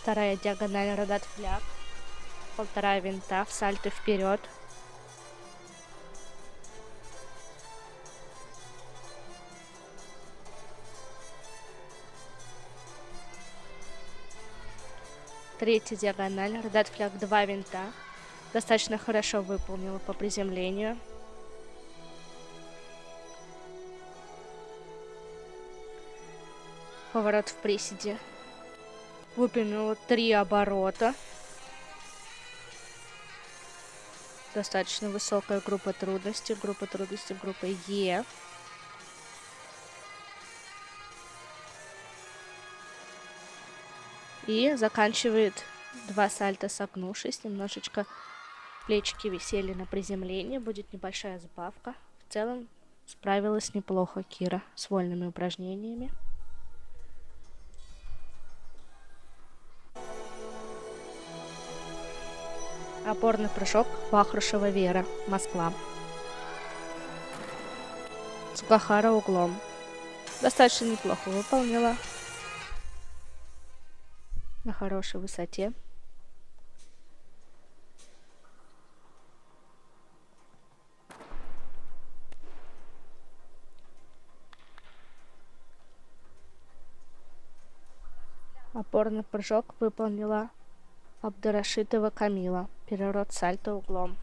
Вторая диагональ родат фляг. 1,5 винта в сальто вперед. Третья диагональ, родат фляг 2 винта. Достаточно хорошо выполнила по приземлению. Поворот в приседе. Выполнила 3 оборота. Достаточно высокая группа трудности группа Е. И заканчивает 2 сальто согнувшись, немножечко плечики висели на приземлении, будет небольшая сбавка. В целом справилась неплохо Кира с вольными упражнениями. Опорный прыжок Вахрушева Вера, Москва. Цукахара углом. Достаточно неплохо выполнила. На хорошей высоте. Опорный прыжок выполнила Абдурашитова Камила. Переворот сальто углом.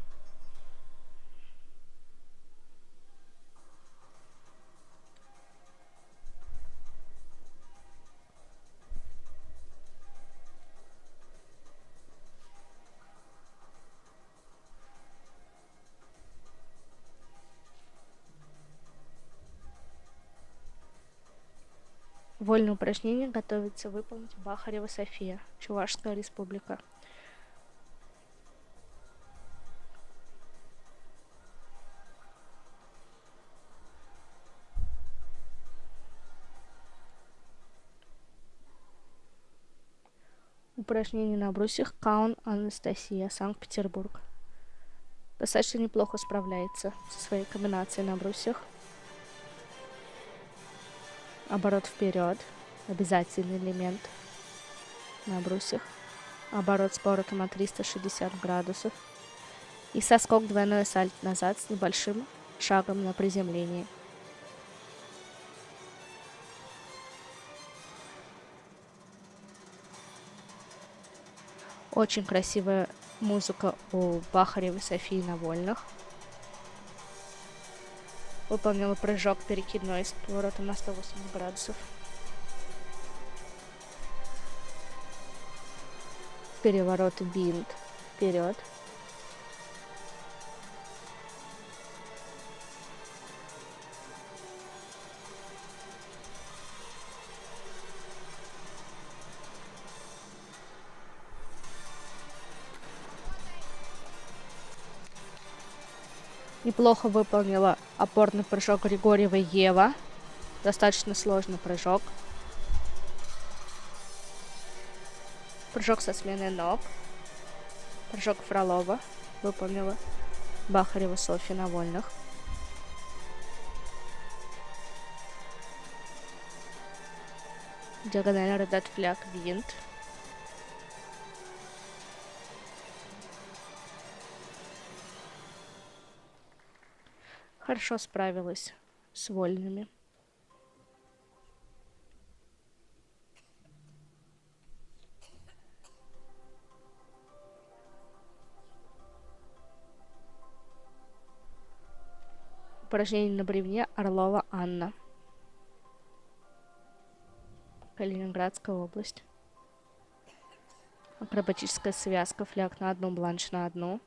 Вольное упражнение готовится выполнить Бахарева София, Чувашская республика. Упражнение на брусьях Каун Анастасия, Санкт-Петербург. Достаточно неплохо справляется со своей комбинацией на брусьях. Оборот вперед, обязательный элемент на брусьях. Оборот с поворотом от 360 градусов. И соскок двойной сальто назад с небольшим шагом на приземлении. Очень красивая музыка у Бахаревой Софии на вольных. Выполнила прыжок перекидной с поворотом на 180 градусов. Переворот винт вперед. Неплохо выполнила опорный прыжок Григорьева Ева. Достаточно сложный прыжок. Прыжок со сменой ног. Прыжок Фролова выполнила Бахарева Софья на вольных. Диагональный редат фляг винт. Хорошо справилась с вольными. Упражнение на бревне Орлова Анна. Калининградская область. Акробатическая связка, фляг на одну, бланш на одну.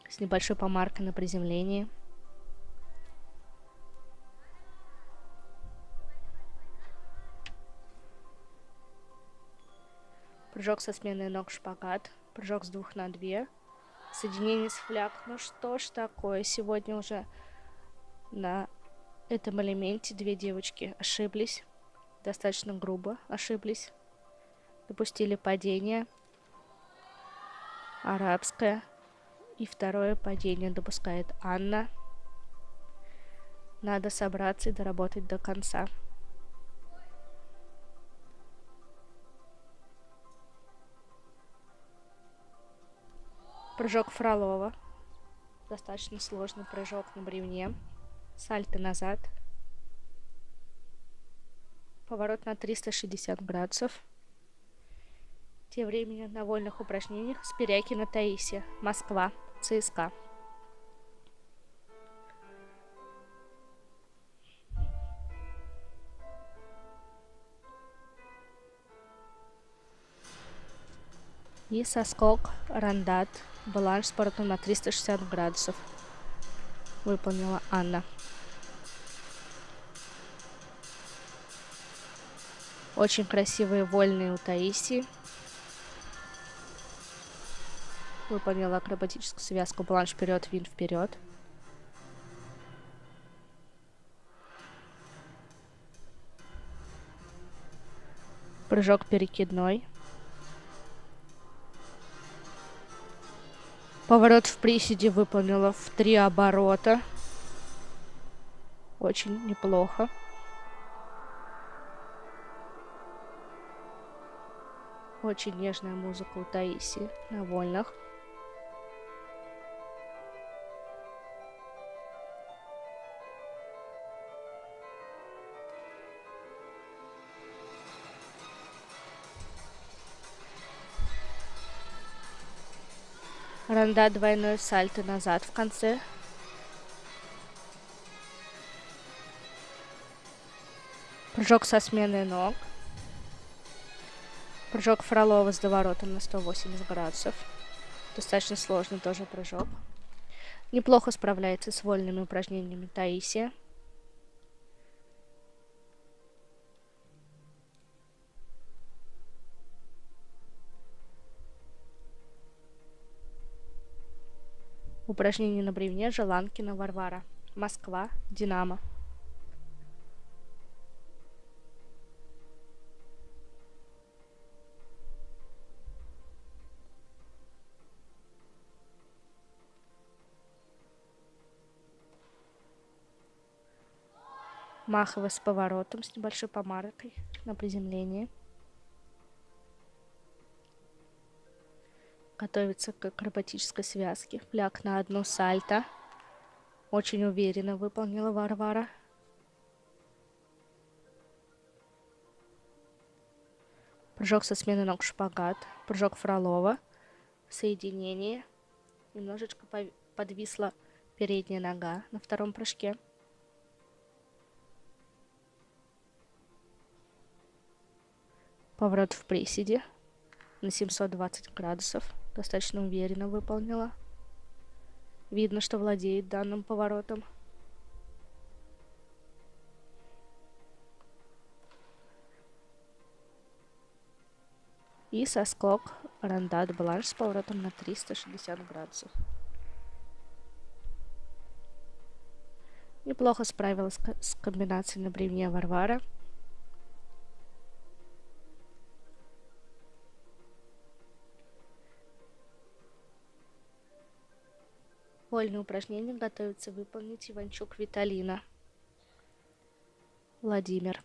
С небольшой помаркой на приземлении. Прыжок со сменой ног шпагат. Прыжок с 2 на 2. Соединение с фляг. Ну что ж такое, сегодня уже на этом элементе 2 девочки ошиблись. Достаточно грубо ошиблись. Допустили падение. Арабское. И второе падение допускает Анна. Надо собраться и доработать до конца. Прыжок Фролова. Достаточно сложный прыжок на бревне. Сальто назад. Поворот на 360 градусов. Тем временем на вольных упражнениях Спирякина Таисия, Москва, ЦСКА. И соскок, рандат, баланс с поворотом на 360 градусов. Выполнила Анна. Очень красивые вольные у Таисии. Выполнила акробатическую связку, баланс вперед, винт вперед. Прыжок перекидной. Поворот в приседе выполнила в 3 оборота. Очень неплохо. Очень нежная музыка у Таисии на вольных. Рандат, двойное сальто назад в конце. Прыжок со сменой ног. Прыжок Фролова с доворотом на 180 градусов. Достаточно сложный тоже прыжок. Неплохо справляется с вольными упражнениями Таисия. Упражнение на бревне Желанкина Варвара. Москва, Динамо. Маховый с поворотом, с небольшой помаркой на приземлении. Готовится к акробатической связке. Фляг на одну сальто. Очень уверенно выполнила Варвара. Прыжок со смены ног шпагат. Прыжок Фролова. Соединение. Немножечко подвисла передняя нога на втором прыжке. Поворот в приседе на 720 градусов. Достаточно уверенно выполнила. Видно, что владеет данным поворотом. И соскок, рандат, баланс с поворотом на 360 градусов. Неплохо справилась с комбинацией на бревне Варвара. Вольные упражнения готовится выполнить Иванчук Виталина. Владимир.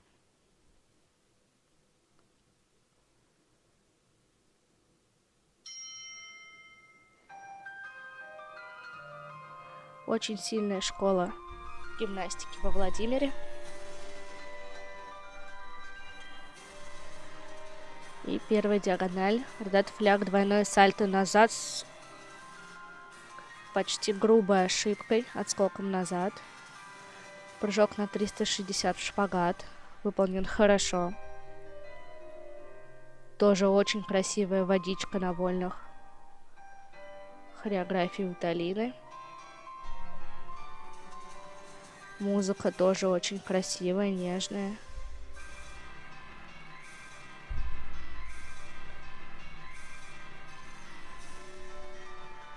Очень сильная школа гимнастики во Владимире. И первая диагональ. Рандат, фляг, двойное сальто назад с почти грубой ошибкой, отскоком назад. Прыжок на 360 в шпагат. Выполнен хорошо. Тоже очень красивая водичка на вольных. Хореография у Талины. Музыка тоже очень красивая, нежная.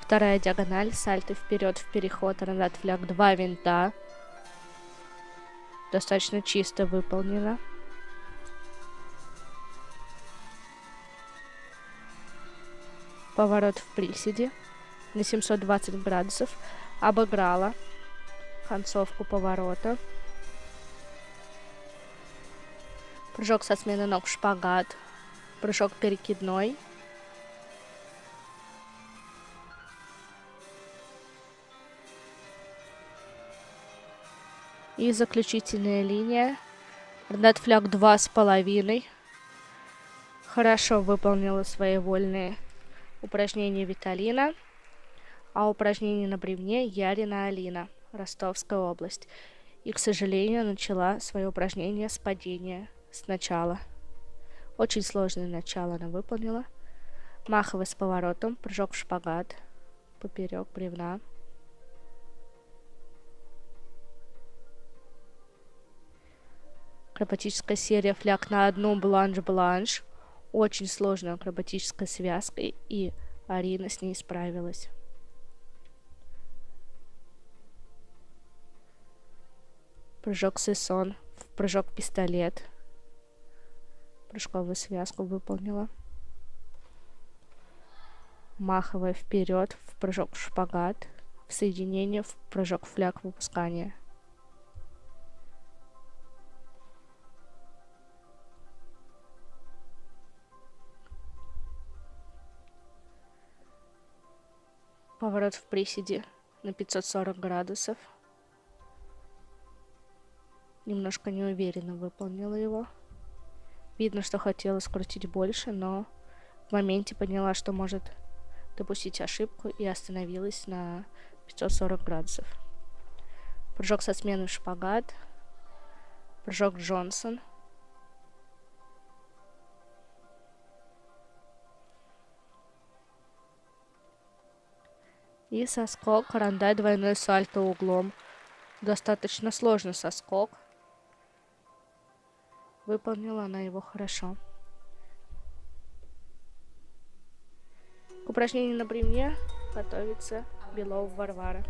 Вторая диагональ, сальто вперед в переход, рандат, фляг, 2 винта. Достаточно чисто выполнено. Поворот в приседе на 720 градусов. Обыграла концовку поворота. Прыжок со смены ног шпагат. Прыжок перекидной. И заключительная линия. Рандат, фляг, 2,5. Хорошо выполнила свои вольные упражнения Виталина. А упражнение на бревне Ярина Алина, Ростовская область. И, к сожалению, начала свое упражнение с падения сначала. Очень сложное начало она выполнила. Маховый с поворотом, прыжок в шпагат, поперек бревна. Акробатическая серия фляг на одну, бланш-бланш. Очень сложная акробатическая связка, и Арина с ней справилась. Прыжок сессон, прыжок пистолет. Прыжковую связку выполнила. Маховая вперед, в прыжок в шпагат, в соединение, в прыжок фляг выпускания. Поворот в приседе на 540 градусов. Немножко неуверенно выполнила его. Видно, что хотела скрутить больше, но в моменте поняла, что может допустить ошибку, и остановилась на 540 градусов. Прыжок со сменой в шпагат. Прыжок Джонсон. И соскок рандаль двойной сальто углом. Достаточно сложный соскок. Выполнила она его хорошо. К упражнению на бревне готовится Белова Варвара.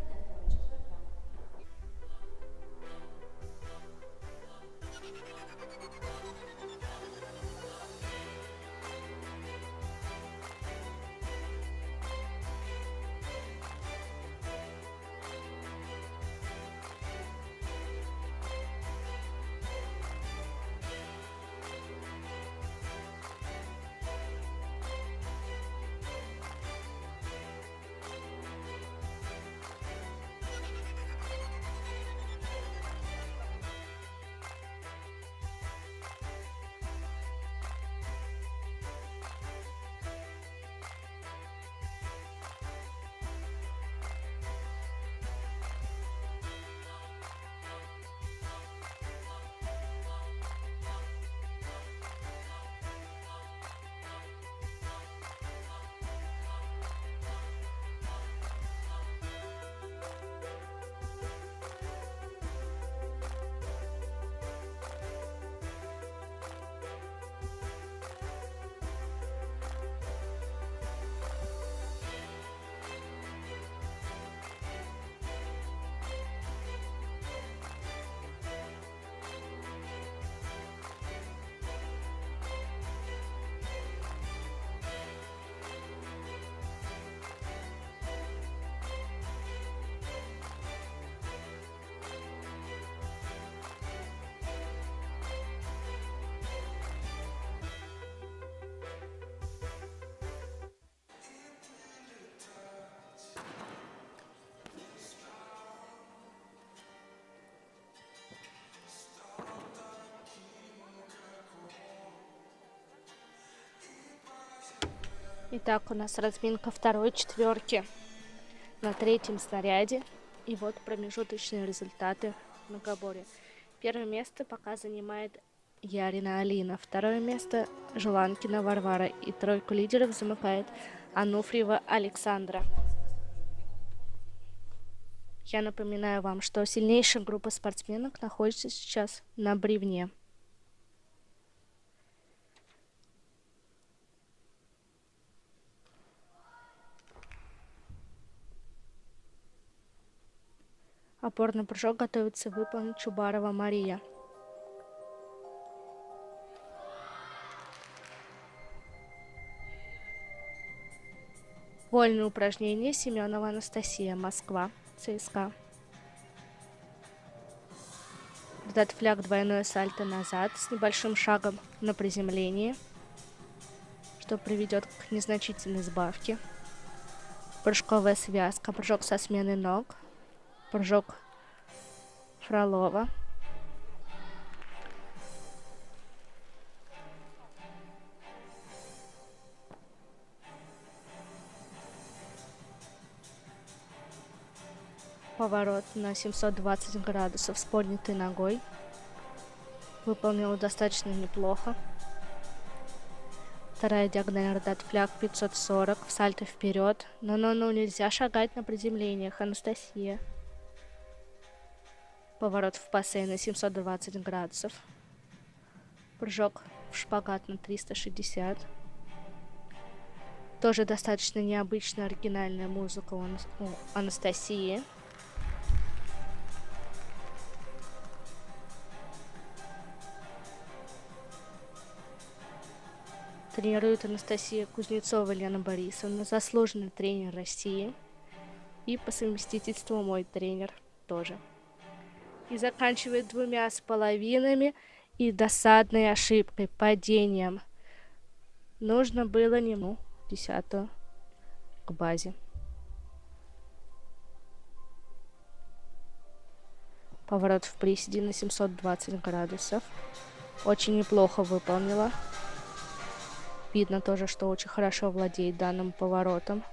Итак, у нас разминка второй четверки на третьем снаряде. И вот промежуточные результаты в многоборье. Первое место пока занимает Ярина Алина. Второе место Желанкина Варвара. И тройку лидеров замыкает Ануфриева Александра. Я напоминаю вам, что сильнейшая группа спортсменок находится сейчас на бревне. Опорный прыжок готовится выполнить Чубарова Мария. Вольные упражнения Семенова Анастасия, Москва, ЦСКА. Этот фляг двойное сальто назад с небольшим шагом на приземлении, что приведет к незначительной сбавке. Прыжковая связка, прыжок со сменой ног. Прыжок Фролова. Поворот на 720 градусов с поднятой ногой. Выполнила достаточно неплохо. Вторая диагональ ротат фляг 540, в сальто вперед. Но, нельзя шагать на приземлениях, Анастасия. Поворот в пассе на 720 градусов. Прыжок в шпагат на 360. Тоже достаточно необычная, оригинальная музыка у Анастасии. Тренирует Анастасия Кузнецова Лена Борисовна, заслуженный тренер России. И по совместительству мой тренер тоже. И заканчивает 2,5 и досадной ошибкой, падением. Нужно было не 10 к базе. Поворот в приседе на 720 градусов. Очень неплохо выполнила. Видно тоже, что очень хорошо владеет данным поворотом.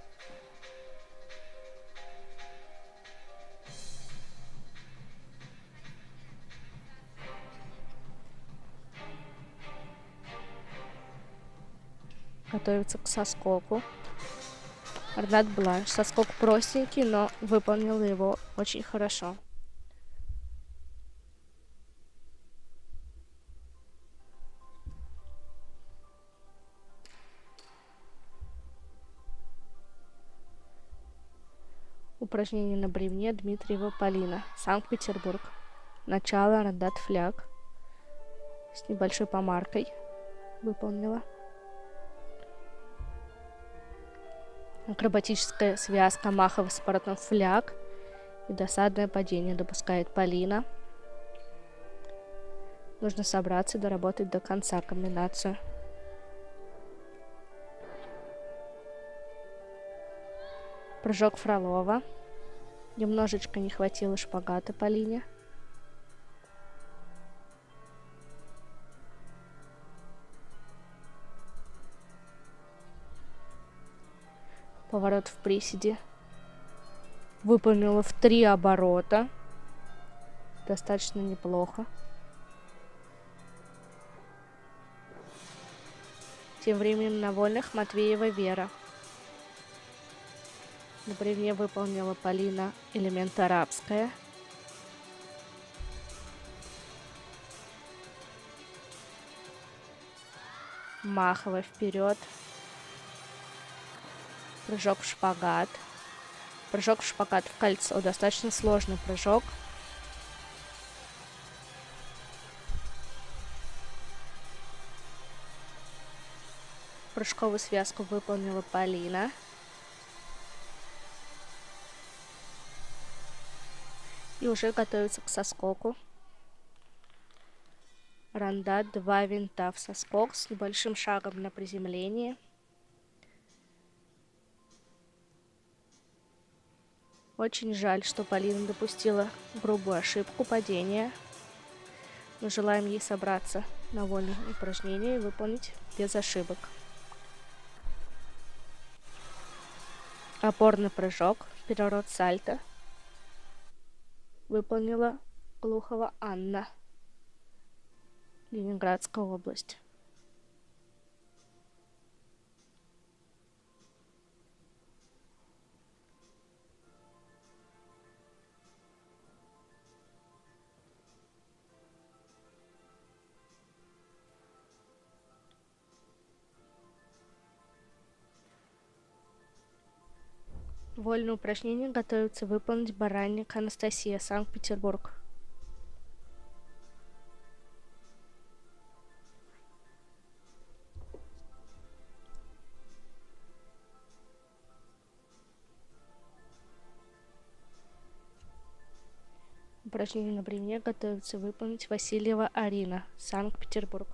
Готовится к соскоку. Ренат Бланш. Соскок простенький, но выполнила его очень хорошо. Упражнение на бревне Дмитриева Полина. Санкт-Петербург. Начало ротат фляг. С небольшой помаркой выполнила. Акробатическая связка Махова с поворотом фляг. И досадное падение допускает Полина. Нужно собраться и доработать до конца комбинацию. Прыжок Фролова. Немножечко не хватило шпагата Полине. Поворот в приседе. Выполнила в 3 оборота. Достаточно неплохо. Тем временем на вольных Матвеева Вера. На бревне выполнила Полина элемент арабская. Махова вперед. Прыжок в шпагат. Прыжок в шпагат в кольцо. Достаточно сложный прыжок. Прыжковую связку выполнила Полина. И уже готовится к соскоку. Рандат 2 винта в соскок с небольшим шагом на приземлении. Очень жаль, что Полина допустила грубую ошибку падения. Мы желаем ей собраться на вольные упражнения и выполнить без ошибок. Опорный прыжок, переворот сальто. Выполнила Глухова Анна. Ленинградская область. Вольное упражнение готовится выполнить Баранник Анастасия, Санкт-Петербург. Упражнение на бревне готовится выполнить Васильева Арина, Санкт-Петербург.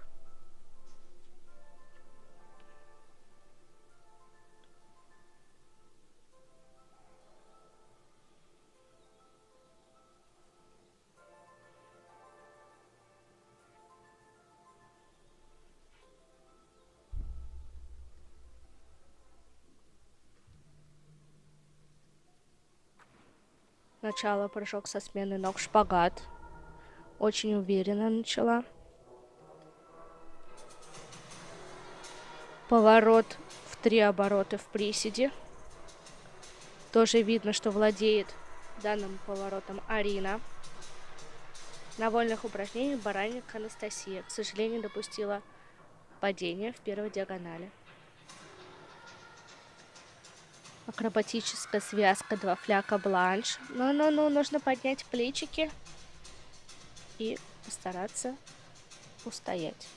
Начало прыжок со смены ног, шпагат. Очень уверенно начала. Поворот в 3 оборота в приседе. Тоже видно, что владеет данным поворотом Арина. На вольных упражнениях Баранник Анастасия, к сожалению, допустила падение в первой диагонали. Акробатическая связка 2 фляка бланш. Ну, нужно поднять плечики и постараться устоять.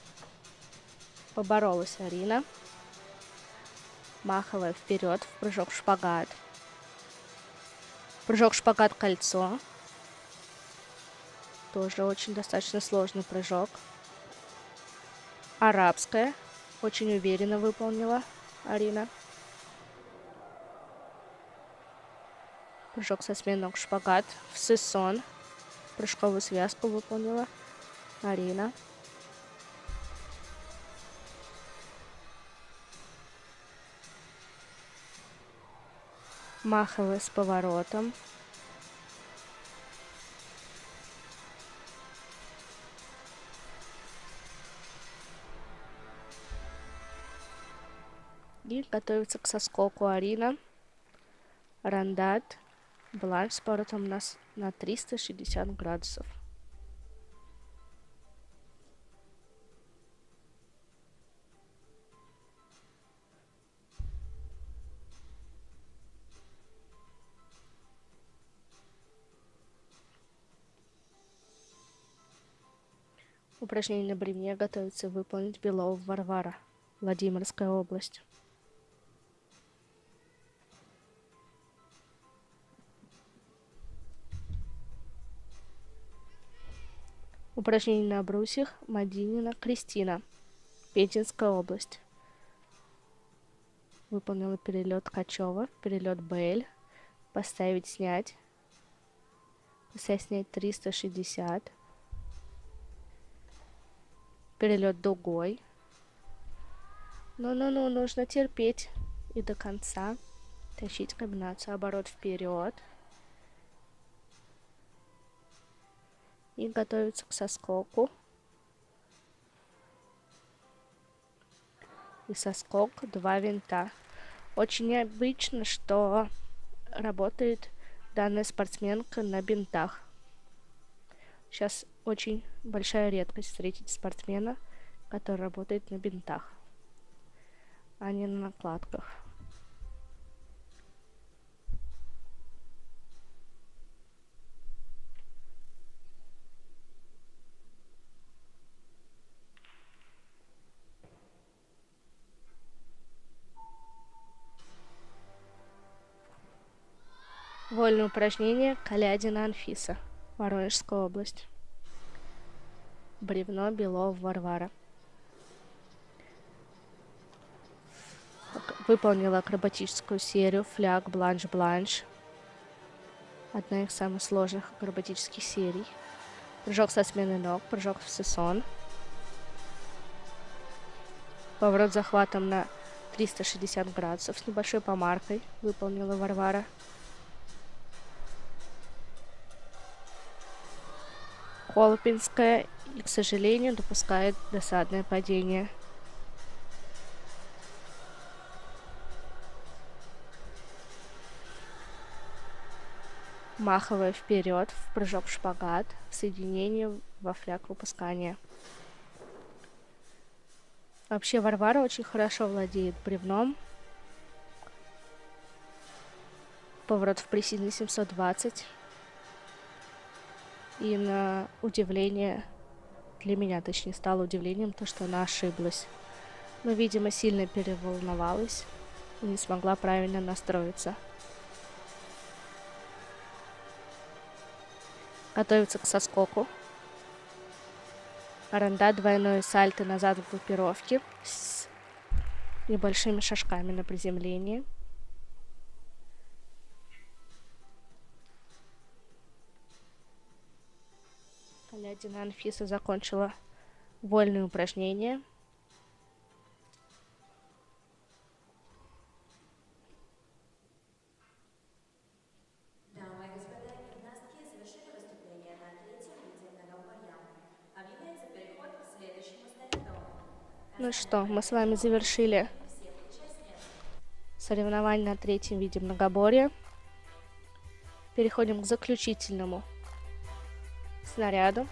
Поборолась Арина. Маховая вперед в прыжок в шпагат. Прыжок в шпагат кольцо. Тоже очень достаточно сложный прыжок. Арабская. Очень уверенно выполнила Арина. Прыжок со сменой ног шпагат в сессон. Прыжковую связку выполнила Арина. Маховая с поворотом. И готовится к соскоку Арина. Рандат. Бланш с поворотом у нас на 360 градусов. Упражнение на бревне готовится выполнить Белова Варвара, Владимирская область. Упражнение на брусьях Мадинина Кристина, Пензенская область. Выполнила перелет Ткачева, перелет БЛ, поставить, снять. Поставить, снять 360. Перелет дугой. Нужно терпеть и до конца тащить комбинацию. Оборот вперед. И готовиться к соскоку. И соскок 2 винта. Очень необычно, что работает данная спортсменка на бинтах. Сейчас очень большая редкость встретить спортсмена, который работает на бинтах, а не на накладках. Вольное упражнение Калядина Анфиса, Воронежская область. Бревно Белов Варвара. Выполнила акробатическую серию фляг бланш-бланш. Одна из самых сложных акробатических серий. Прыжок со сменой ног, прыжок в сессон. Поворот захватом на 360 градусов с небольшой помаркой выполнила Варвара. Колпинская и, к сожалению, допускает досадное падение. Маховая вперед в прыжок в шпагат, соединение во фляг выпускания. Вообще Варвара очень хорошо владеет бревном. Поворот в приседе 720. И на удивление, для меня точнее стало удивлением то, что она ошиблась. Но, видимо, сильно переволновалась и не смогла правильно настроиться. Готовится к соскоку. Рандат, двойное сальто назад в группировке с небольшими шажками на приземлении. Калядина Анфиса закончила вольные упражнения. Дамы и господа, гимнастки завершили выступление на третьем виде многоупорьям. Объявляется переход к следующему снаряду. Ну что, мы с вами завершили соревнований на третьем виде многоборья. Переходим к заключительному снаряду.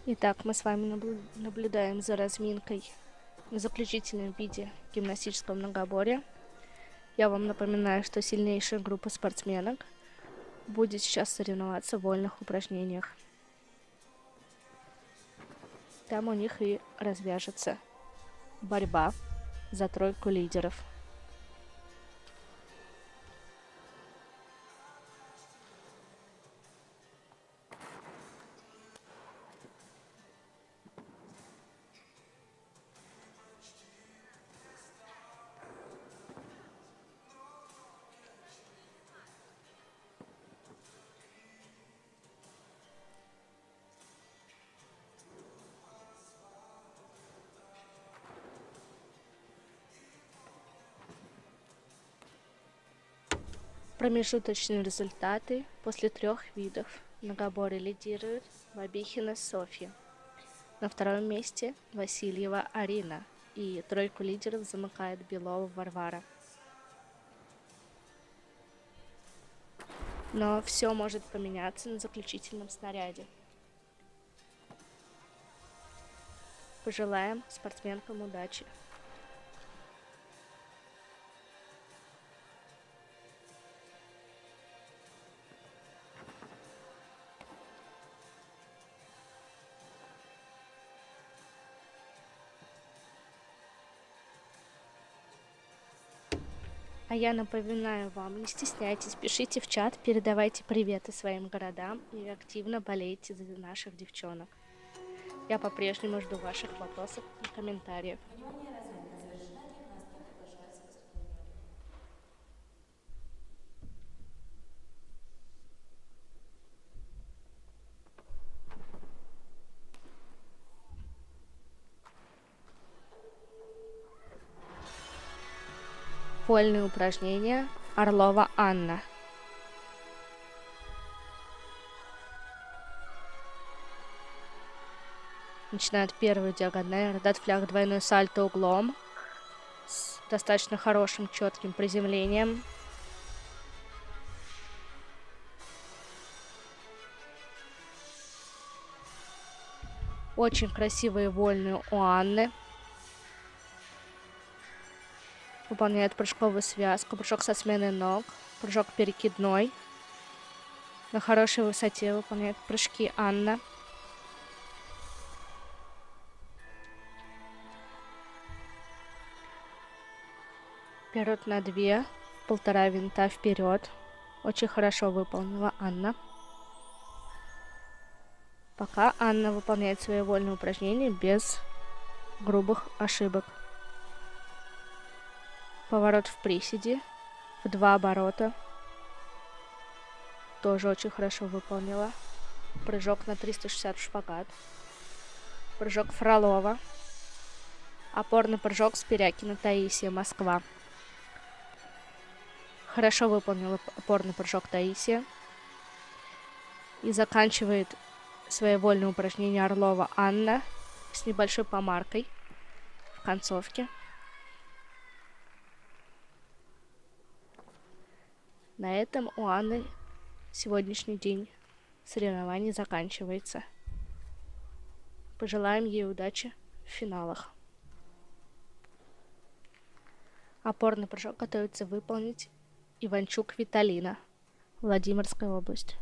Итак, мы с вами наблюдаем за разминкой на заключительном виде гимнастического многоборья. Я вам напоминаю, что сильнейшая группа спортсменок будет сейчас соревноваться в вольных упражнениях. Там у них и развяжется борьба за тройку лидеров. Промежуточные результаты после 3 видов многоборья лидирует Бабихина Софья. На 2-м месте Васильева Арина. И тройку лидеров замыкает Белова Варвара. Но все может поменяться на заключительном снаряде. Пожелаем спортсменкам удачи. А я напоминаю вам, не стесняйтесь, пишите в чат, передавайте приветы своим городам и активно болейте за наших девчонок. Я по-прежнему жду ваших вопросов и комментариев. Внимание, разминка завершена, гимнастка приглашается к выступлению. Вольные упражнения. Орлова Анна. Начинает первую диагональ. Родат флях двойной сальто углом. С достаточно хорошим четким приземлением. Очень красивые вольные у Анны. Выполняет прыжковую связку, прыжок со сменой ног, прыжок перекидной. На хорошей высоте выполняет прыжки Анна. Вперед на 2, 1,5 винта вперед. Очень хорошо выполнила Анна. Пока Анна выполняет свои вольные упражнения без грубых ошибок. Поворот в приседе в 2 оборота. Тоже очень хорошо выполнила. Прыжок на 360 в шпагат. Прыжок Фролова. Опорный прыжок Спирякина Таисия, Москва. Хорошо выполнила опорный прыжок Таисия. И заканчивает свои вольные упражнения Орлова Анна с небольшой помаркой в концовке. На этом у Анны сегодняшний день соревнований заканчивается. Пожелаем ей удачи в финалах. Опорный прыжок готовится выполнить Иванчук Виталина, Владимирская область.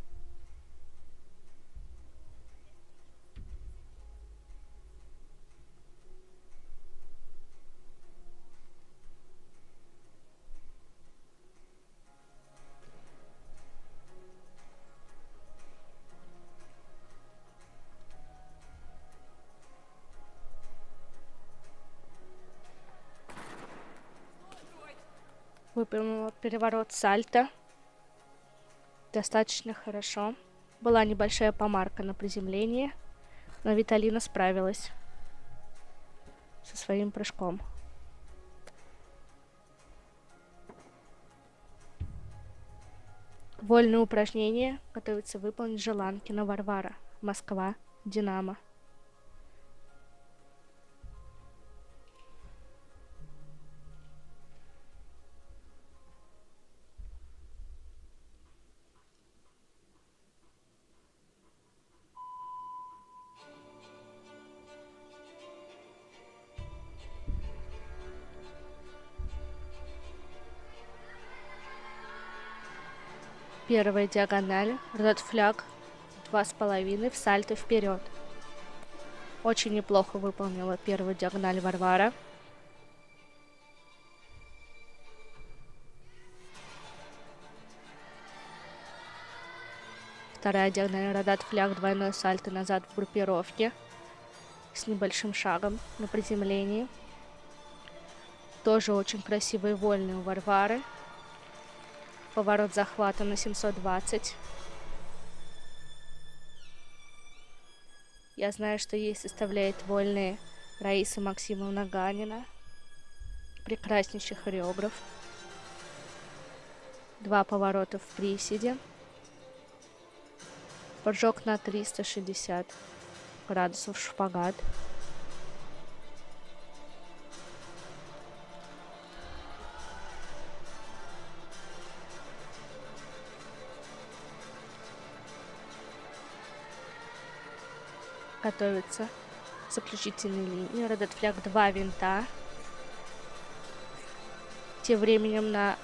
Выполнила переворот сальто. Достаточно хорошо. Была небольшая помарка на приземлении, но Виталина справилась со своим прыжком. Вольное упражнение готовится выполнить Желанкина Варвара, Москва, Динамо. Первая диагональ, ротфляг 2,5 в сальто вперед. Очень неплохо выполнила первую диагональ Варвара. Вторая диагональ ротфляг, двойной сальто назад в группировке с небольшим шагом на приземлении. Тоже очень красивые вольные у Варвары. Поворот захвата на 720. Я знаю, что ей составляет вольные Раиса Максимовна Ганина. Прекраснейший хореограф. 2 поворота в приседе. Прыжок на 360 градусов шпагат. Готовится заключительной линии. Ротфляг 2 винта. Тем временем на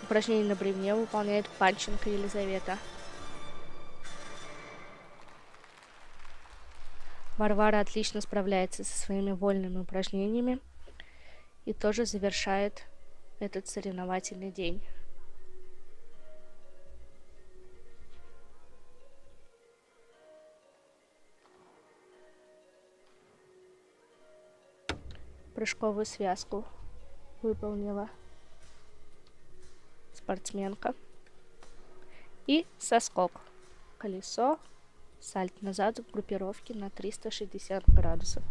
упражнение на бревне выполняет Панченко Елизавета. Варвара отлично справляется со своими вольными упражнениями и тоже завершает этот соревновательный день. Прыжковую связку выполнила спортсменка. И соскок. Колесо, сальто назад в группировке на 360 градусов.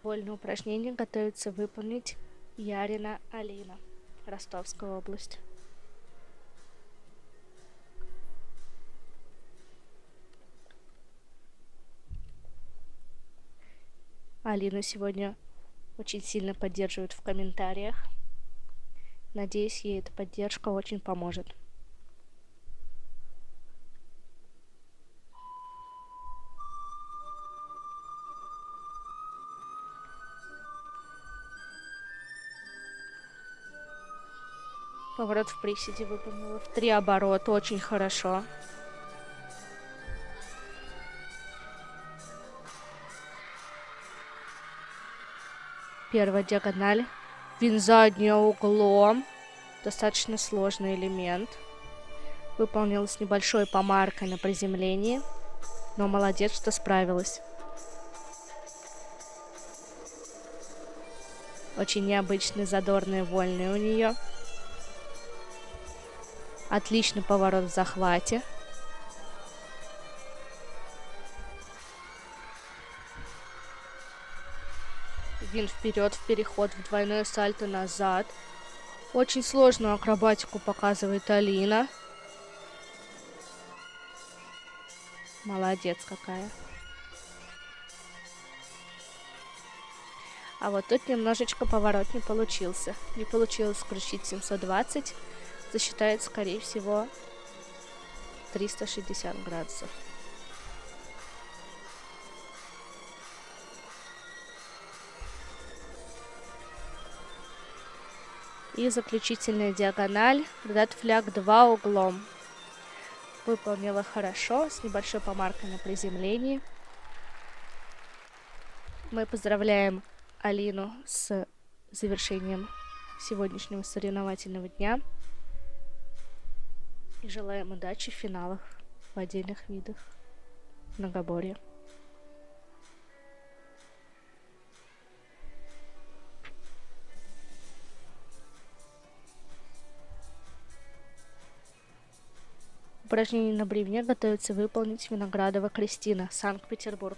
Вольное упражнение готовится выполнить Ярина Алина, Ростовская область. Алину сегодня очень сильно поддерживают в комментариях. Надеюсь, ей эта поддержка очень поможет. Поворот в приседе выполнила в 3 оборота, очень хорошо. Первая диагональ. Винт задним углом. Достаточно сложный элемент. Выполнила с небольшой помаркой на приземлении. Но молодец, что справилась. Очень необычные, задорные, вольные у нее. Отличный поворот в захвате. Винт вперед, в переход, в двойное сальто назад. Очень сложную акробатику показывает Алина. Молодец какая. А вот тут немножечко поворот не получился. Не получилось включить 720. Засчитает, скорее всего, 360 градусов. И заключительная диагональ. Red-фляг 2 углом. Выполнила хорошо, с небольшой помаркой на приземлении. Мы поздравляем Алину с завершением сегодняшнего соревновательного дня. И желаем удачи в финалах в отдельных видах многоборья. Упражнение на бревне готовится выполнить Виноградова Кристина, Санкт-Петербург.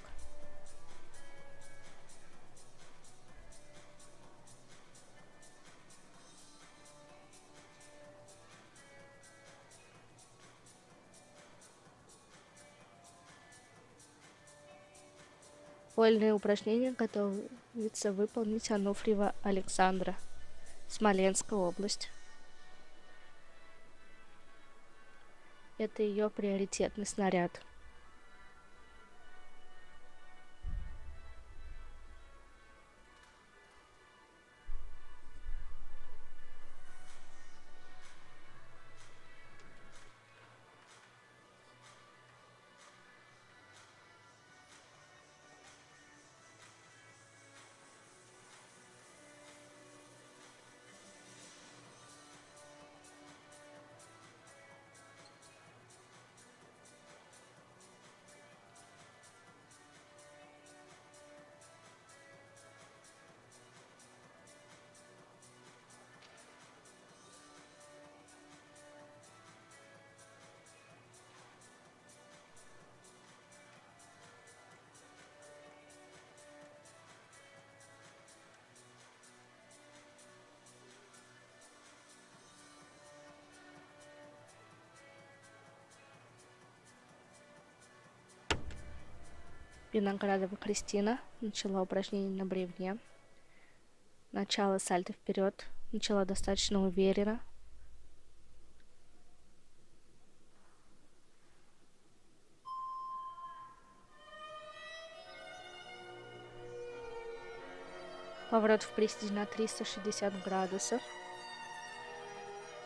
Вольные упражнения готовится выполнить Ануфриева Александра, Смоленская область. Это ее приоритетный снаряд. Виноградова Кристина начала упражнение на бревне. Начало сальто вперед. Начала достаточно уверенно. Поворот в приседе на 360 градусов.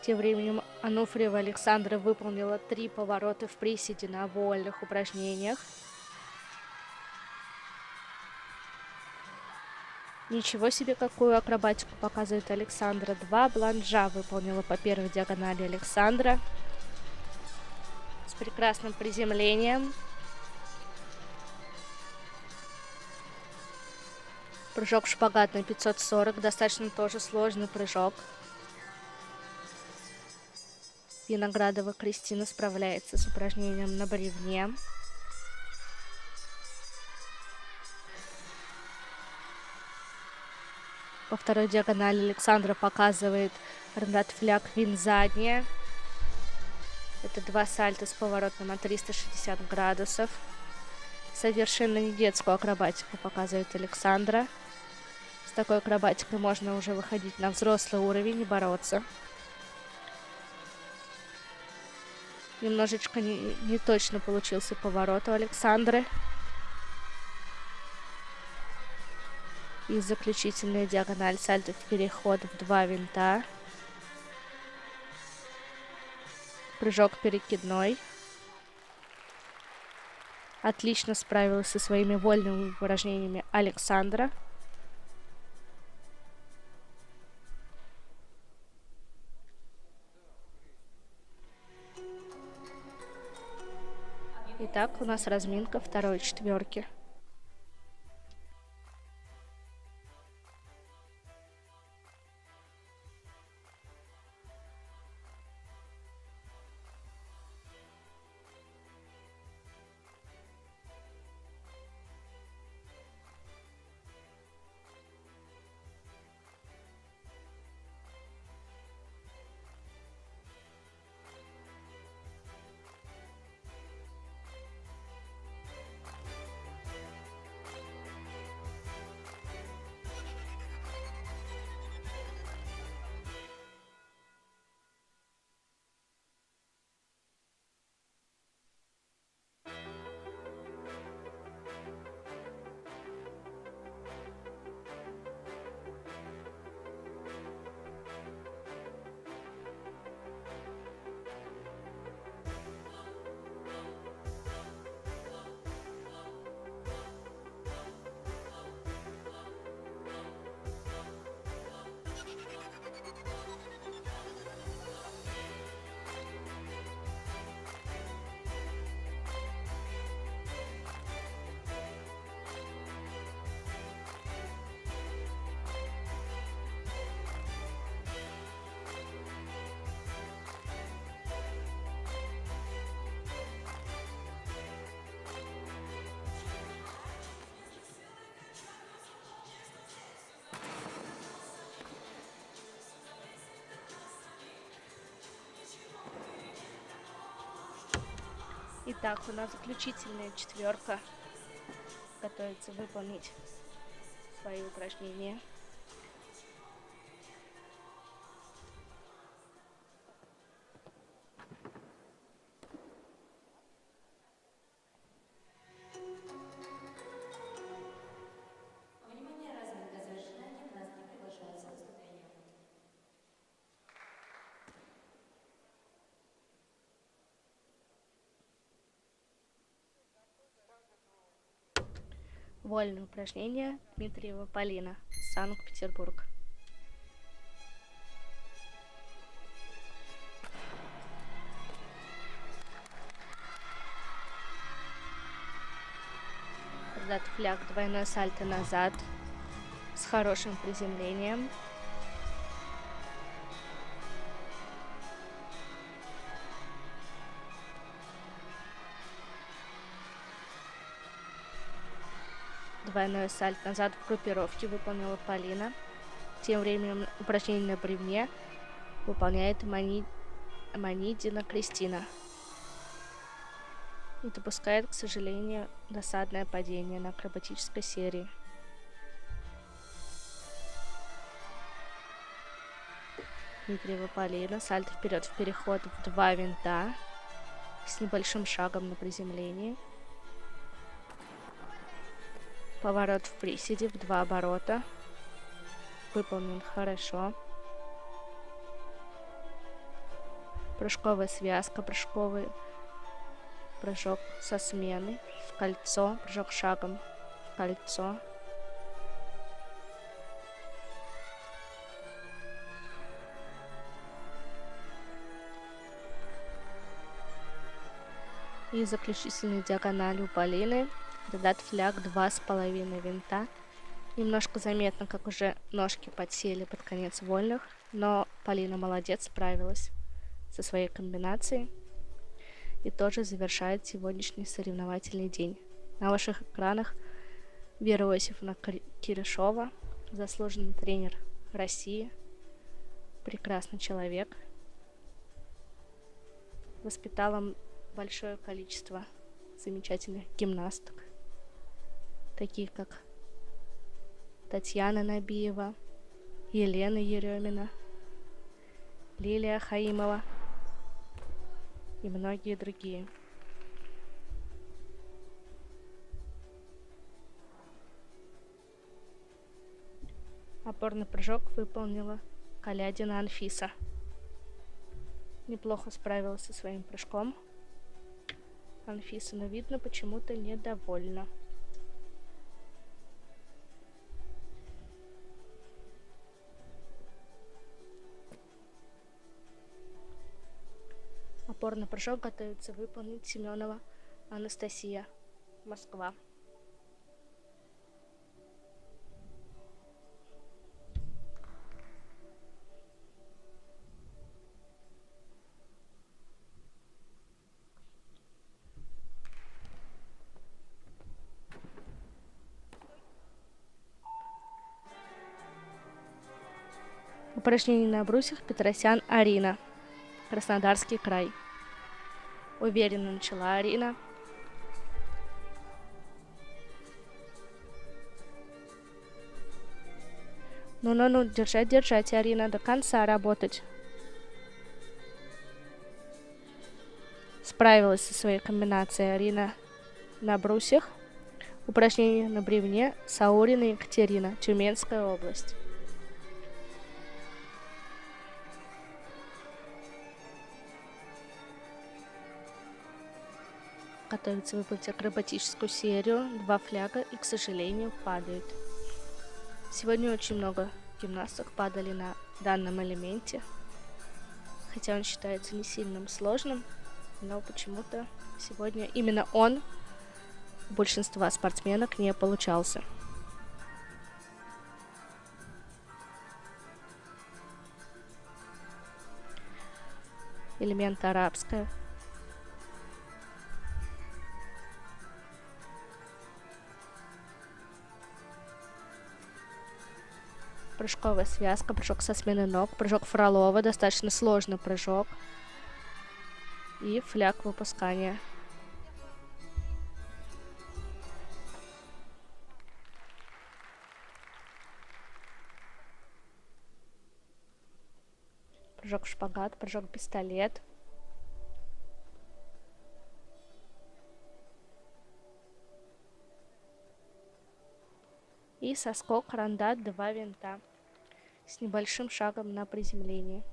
Тем временем Ануфриева Александра выполнила 3 поворота в приседе на вольных упражнениях. Ничего себе, какую акробатику показывает Александра. 2 бланжа выполнила по первой диагонали Александра. С прекрасным приземлением. Прыжок в шпагат на 540. Достаточно тоже сложный прыжок. Виноградова Кристина справляется с упражнением на бревне. По второй диагонали Александра показывает red-фляг вин задняя. Это 2 сальто с поворотом на 360 градусов. Совершенно не детскую акробатику показывает Александра. С такой акробатикой можно уже выходить на взрослый уровень и бороться. Немножечко не точно получился поворот у Александры. И заключительная диагональ сальто в переход в 2 винта. Прыжок перекидной. Отлично справилась со своими вольными упражнениями Александра. Итак, у нас разминка второй четверки. Итак, у нас заключительная четверка готовится выполнить свои упражнения. Внимание, разминка завершена, гимнастки приглашаются к выступлению. Вольное упражнение Дмитриева Полина, Санкт-Петербург. Назад фляг, двойное сальто назад с хорошим приземлением. Двойной сальто назад в группировке выполнила Полина. Тем временем упражнение на бревне выполняет Манидина Кристина. И допускает, к сожалению, досадное падение на акробатической серии. Дмитриева Полина, сальто вперед в переход в 2 винта с небольшим шагом на приземлении. Поворот в приседе в 2 оборота. Выполнен хорошо. Прыжковая связка, прыжковый прыжок со смены в кольцо, прыжок шагом в кольцо. И заключительной диагональ у Полины додат фляг 2,5 винта. Немножко заметно, как уже ножки подсели под конец вольных, но Полина молодец, справилась со своей комбинацией и тоже завершает сегодняшний соревновательный день. На ваших экранах Вера Иосифовна Киришова, заслуженный тренер России, прекрасный человек, воспитала большое количество замечательных гимнасток, таких как Татьяна Набиева, Елена Еремина, Лилия Хаимова и многие другие. Опорный прыжок выполнила Калядина Анфиса. Неплохо справилась со своим прыжком Анфиса, но видно, почему-то недовольна. Опорный прыжок готовится выполнить Семенова Анастасия, Москва. Упражнение на брусьях Петросян Арина, Краснодарский край. Уверенно начала Арина. Ну, держать, Арина, до конца работать. Справилась со своей комбинацией Арина на брусьях. Упражнение на бревне Саурина Екатерина, Тюменская область. Готовится выполнить акробатическую серию, 2 фляга и, к сожалению, падает. Сегодня очень много гимнасток падали на данном элементе, хотя он считается не сильным сложным, но почему-то сегодня именно он у большинства спортсменок не получался. Элемент арабская. Прыжковая связка, прыжок со смены ног, прыжок Фролова, достаточно сложный прыжок. И фляг выпускания прыжок в шпагат, прыжок в пистолет. И соскок рандат 2 винта с небольшим шагом на приземление.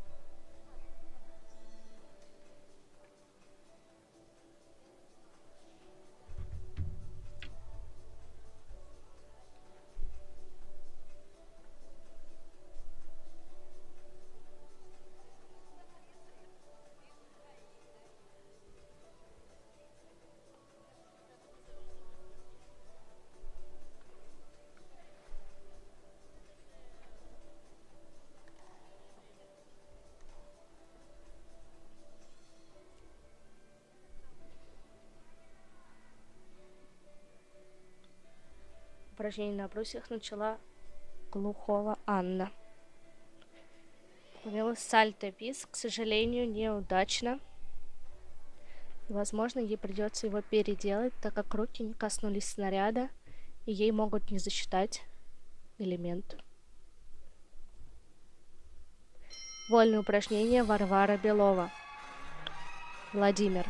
Упражнение на брусьях начала Глухова Анна. Выполнила сальто-виз, к сожалению, неудачно. И, возможно, ей придется его переделать, так как руки не коснулись снаряда, и ей могут не засчитать элемент. Вольное упражнение Варвара Белова. Владимир.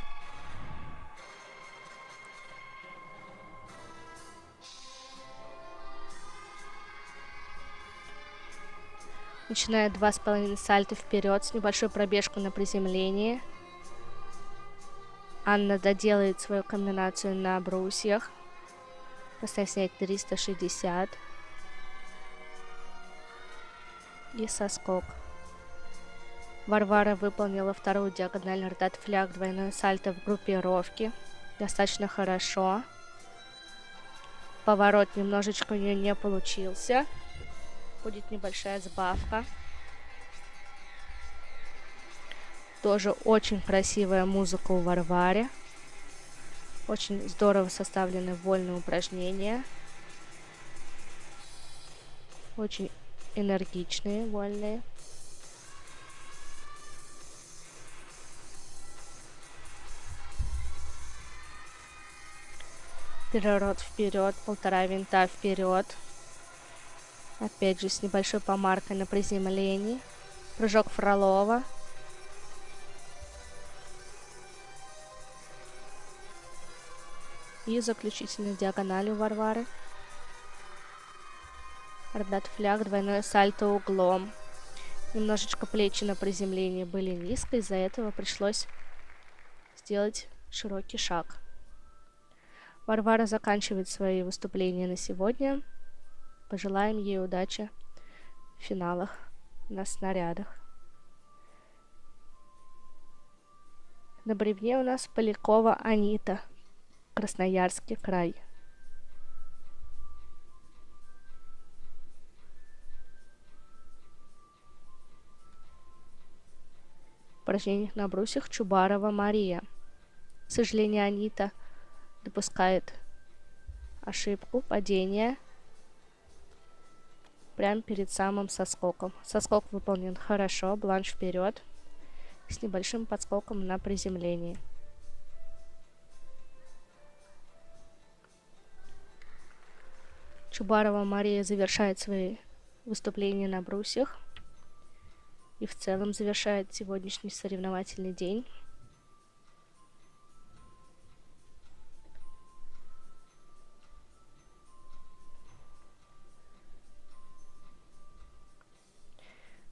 Начинает 2,5 сальто вперед с небольшой пробежкой на приземление. Анна доделает свою комбинацию на брусьях. Поставь снять 360. И соскок. Варвара выполнила вторую диагональный ротат-фляг, двойное сальто в группировке. Достаточно хорошо. Поворот немножечко у нее не получился. Будет небольшая сбавка. Тоже очень красивая музыка у Варвары. Очень здорово составлены вольные упражнения. Очень энергичные, вольные. Переворот вперед, 1,5 винта вперед. Опять же с небольшой помаркой на приземлении. Прыжок Фролова. И заключительная диагональ у Варвары. Ротат-фляг, двойное сальто углом. Немножечко плечи на приземлении были низко, из-за этого пришлось сделать широкий шаг. Варвара заканчивает свои выступления на сегодня. Пожелаем ей удачи в финалах на снарядах. На бревне у нас Полякова Анита, Красноярский край. В упражнениях на брусьях Чубарова Мария. К сожалению, Анита допускает ошибку падения прямо перед самым соскоком. Соскок выполнен хорошо, бланш вперед, с небольшим подскоком на приземлении. Чубарова Мария завершает свои выступления на брусьях и в целом завершает сегодняшний соревновательный день.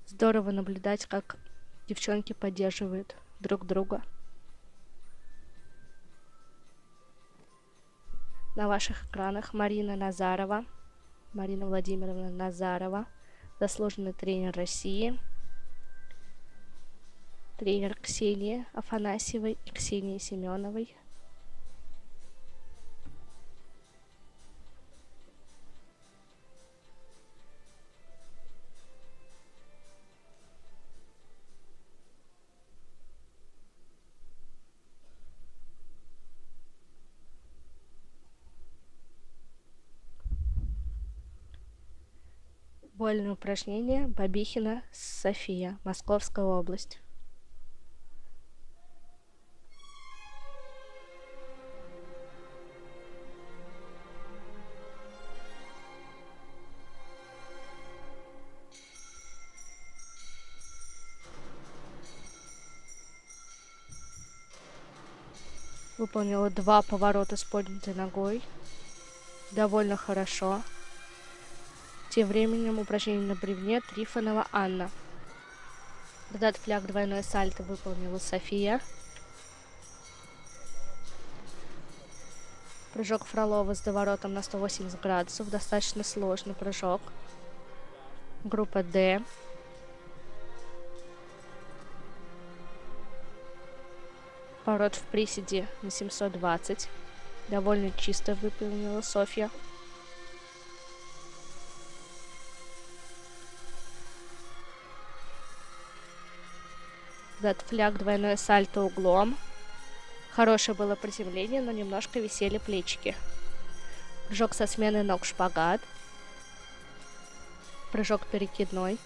Здорово наблюдать, как девчонки поддерживают друг друга. На ваших экранах Марина Назарова, Марина Владимировна Назарова, заслуженный тренер России, тренер Ксении Афанасьевой и Ксении Семеновой. Вольное упражнение Бабихина София, Московская область. Выполнила 2 поворота с поднятой ногой. Довольно хорошо. Тем временем упражнение на бревне Трифонова Анна. Дат фляг двойное сальто выполнила София. Прыжок Фролова с доворотом на 180 градусов. Достаточно сложный прыжок. Группа D. Поворот в приседе на 720. Довольно чисто выполнила Софья. Дат фляг двойное сальто углом. Хорошее было приземление, но немножко висели плечики. Прыжок со сменой ног шпагат. Прыжок перекидной.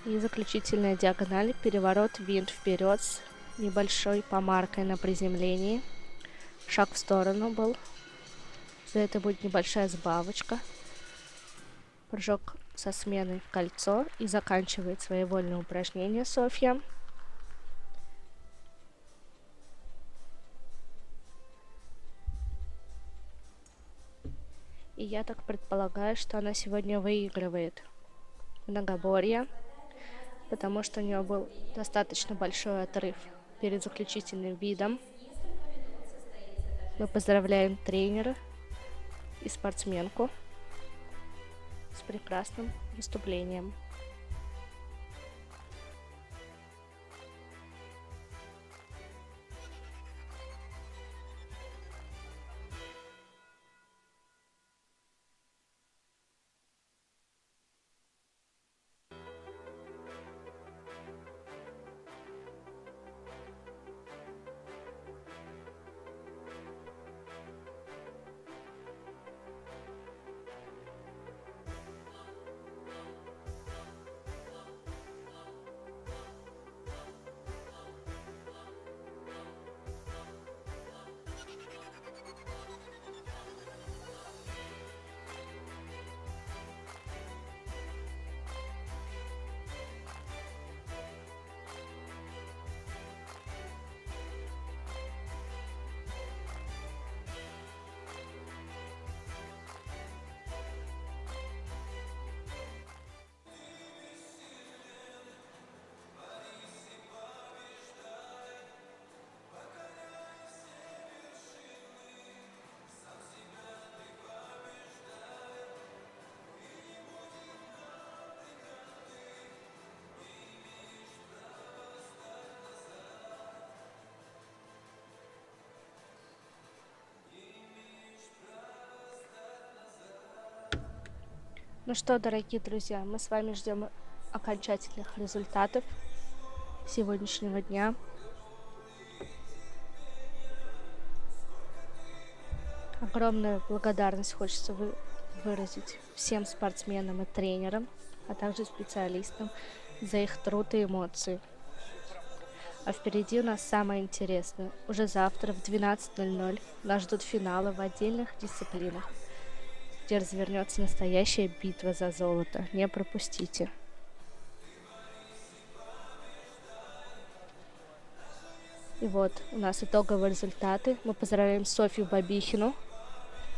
И заключительная диагональ, переворот, винт вперед с небольшой помаркой на приземлении. Шаг в сторону был. За это будет небольшая сбавочка. Прыжок со сменой в кольцо. И заканчивает своевольное упражнение Софья. И я так предполагаю, что она сегодня выигрывает многоборье, потому что у нее был достаточно большой отрыв перед заключительным видом. Мы поздравляем тренера и спортсменку с прекрасным выступлением. Ну что, дорогие друзья, мы с вами ждем окончательных результатов сегодняшнего дня. Огромную благодарность хочется выразить всем спортсменам и тренерам, а также специалистам за их труд и эмоции. А впереди у нас самое интересное. Уже завтра в 12:00 нас ждут финалы в отдельных дисциплинах, где развернется настоящая битва за золото. Не пропустите. И вот у нас итоговые результаты. Мы поздравляем Софью Бабихину.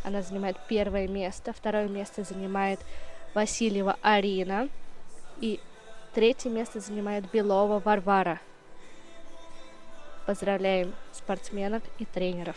Она занимает 1 место. 2 место занимает Васильева Арина. И 3 место занимает Белова Варвара. Поздравляем спортсменок и тренеров.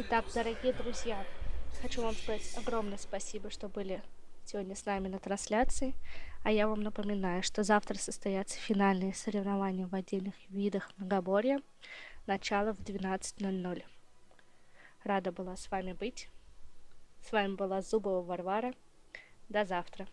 Итак, дорогие друзья, хочу вам сказать огромное спасибо, что были сегодня с нами на трансляции. А я вам напоминаю, что завтра состоятся финальные соревнования в отдельных видах многоборья. Начало в 12:00. Рада была с вами быть. С вами была Зубова Варвара. До завтра.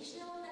личного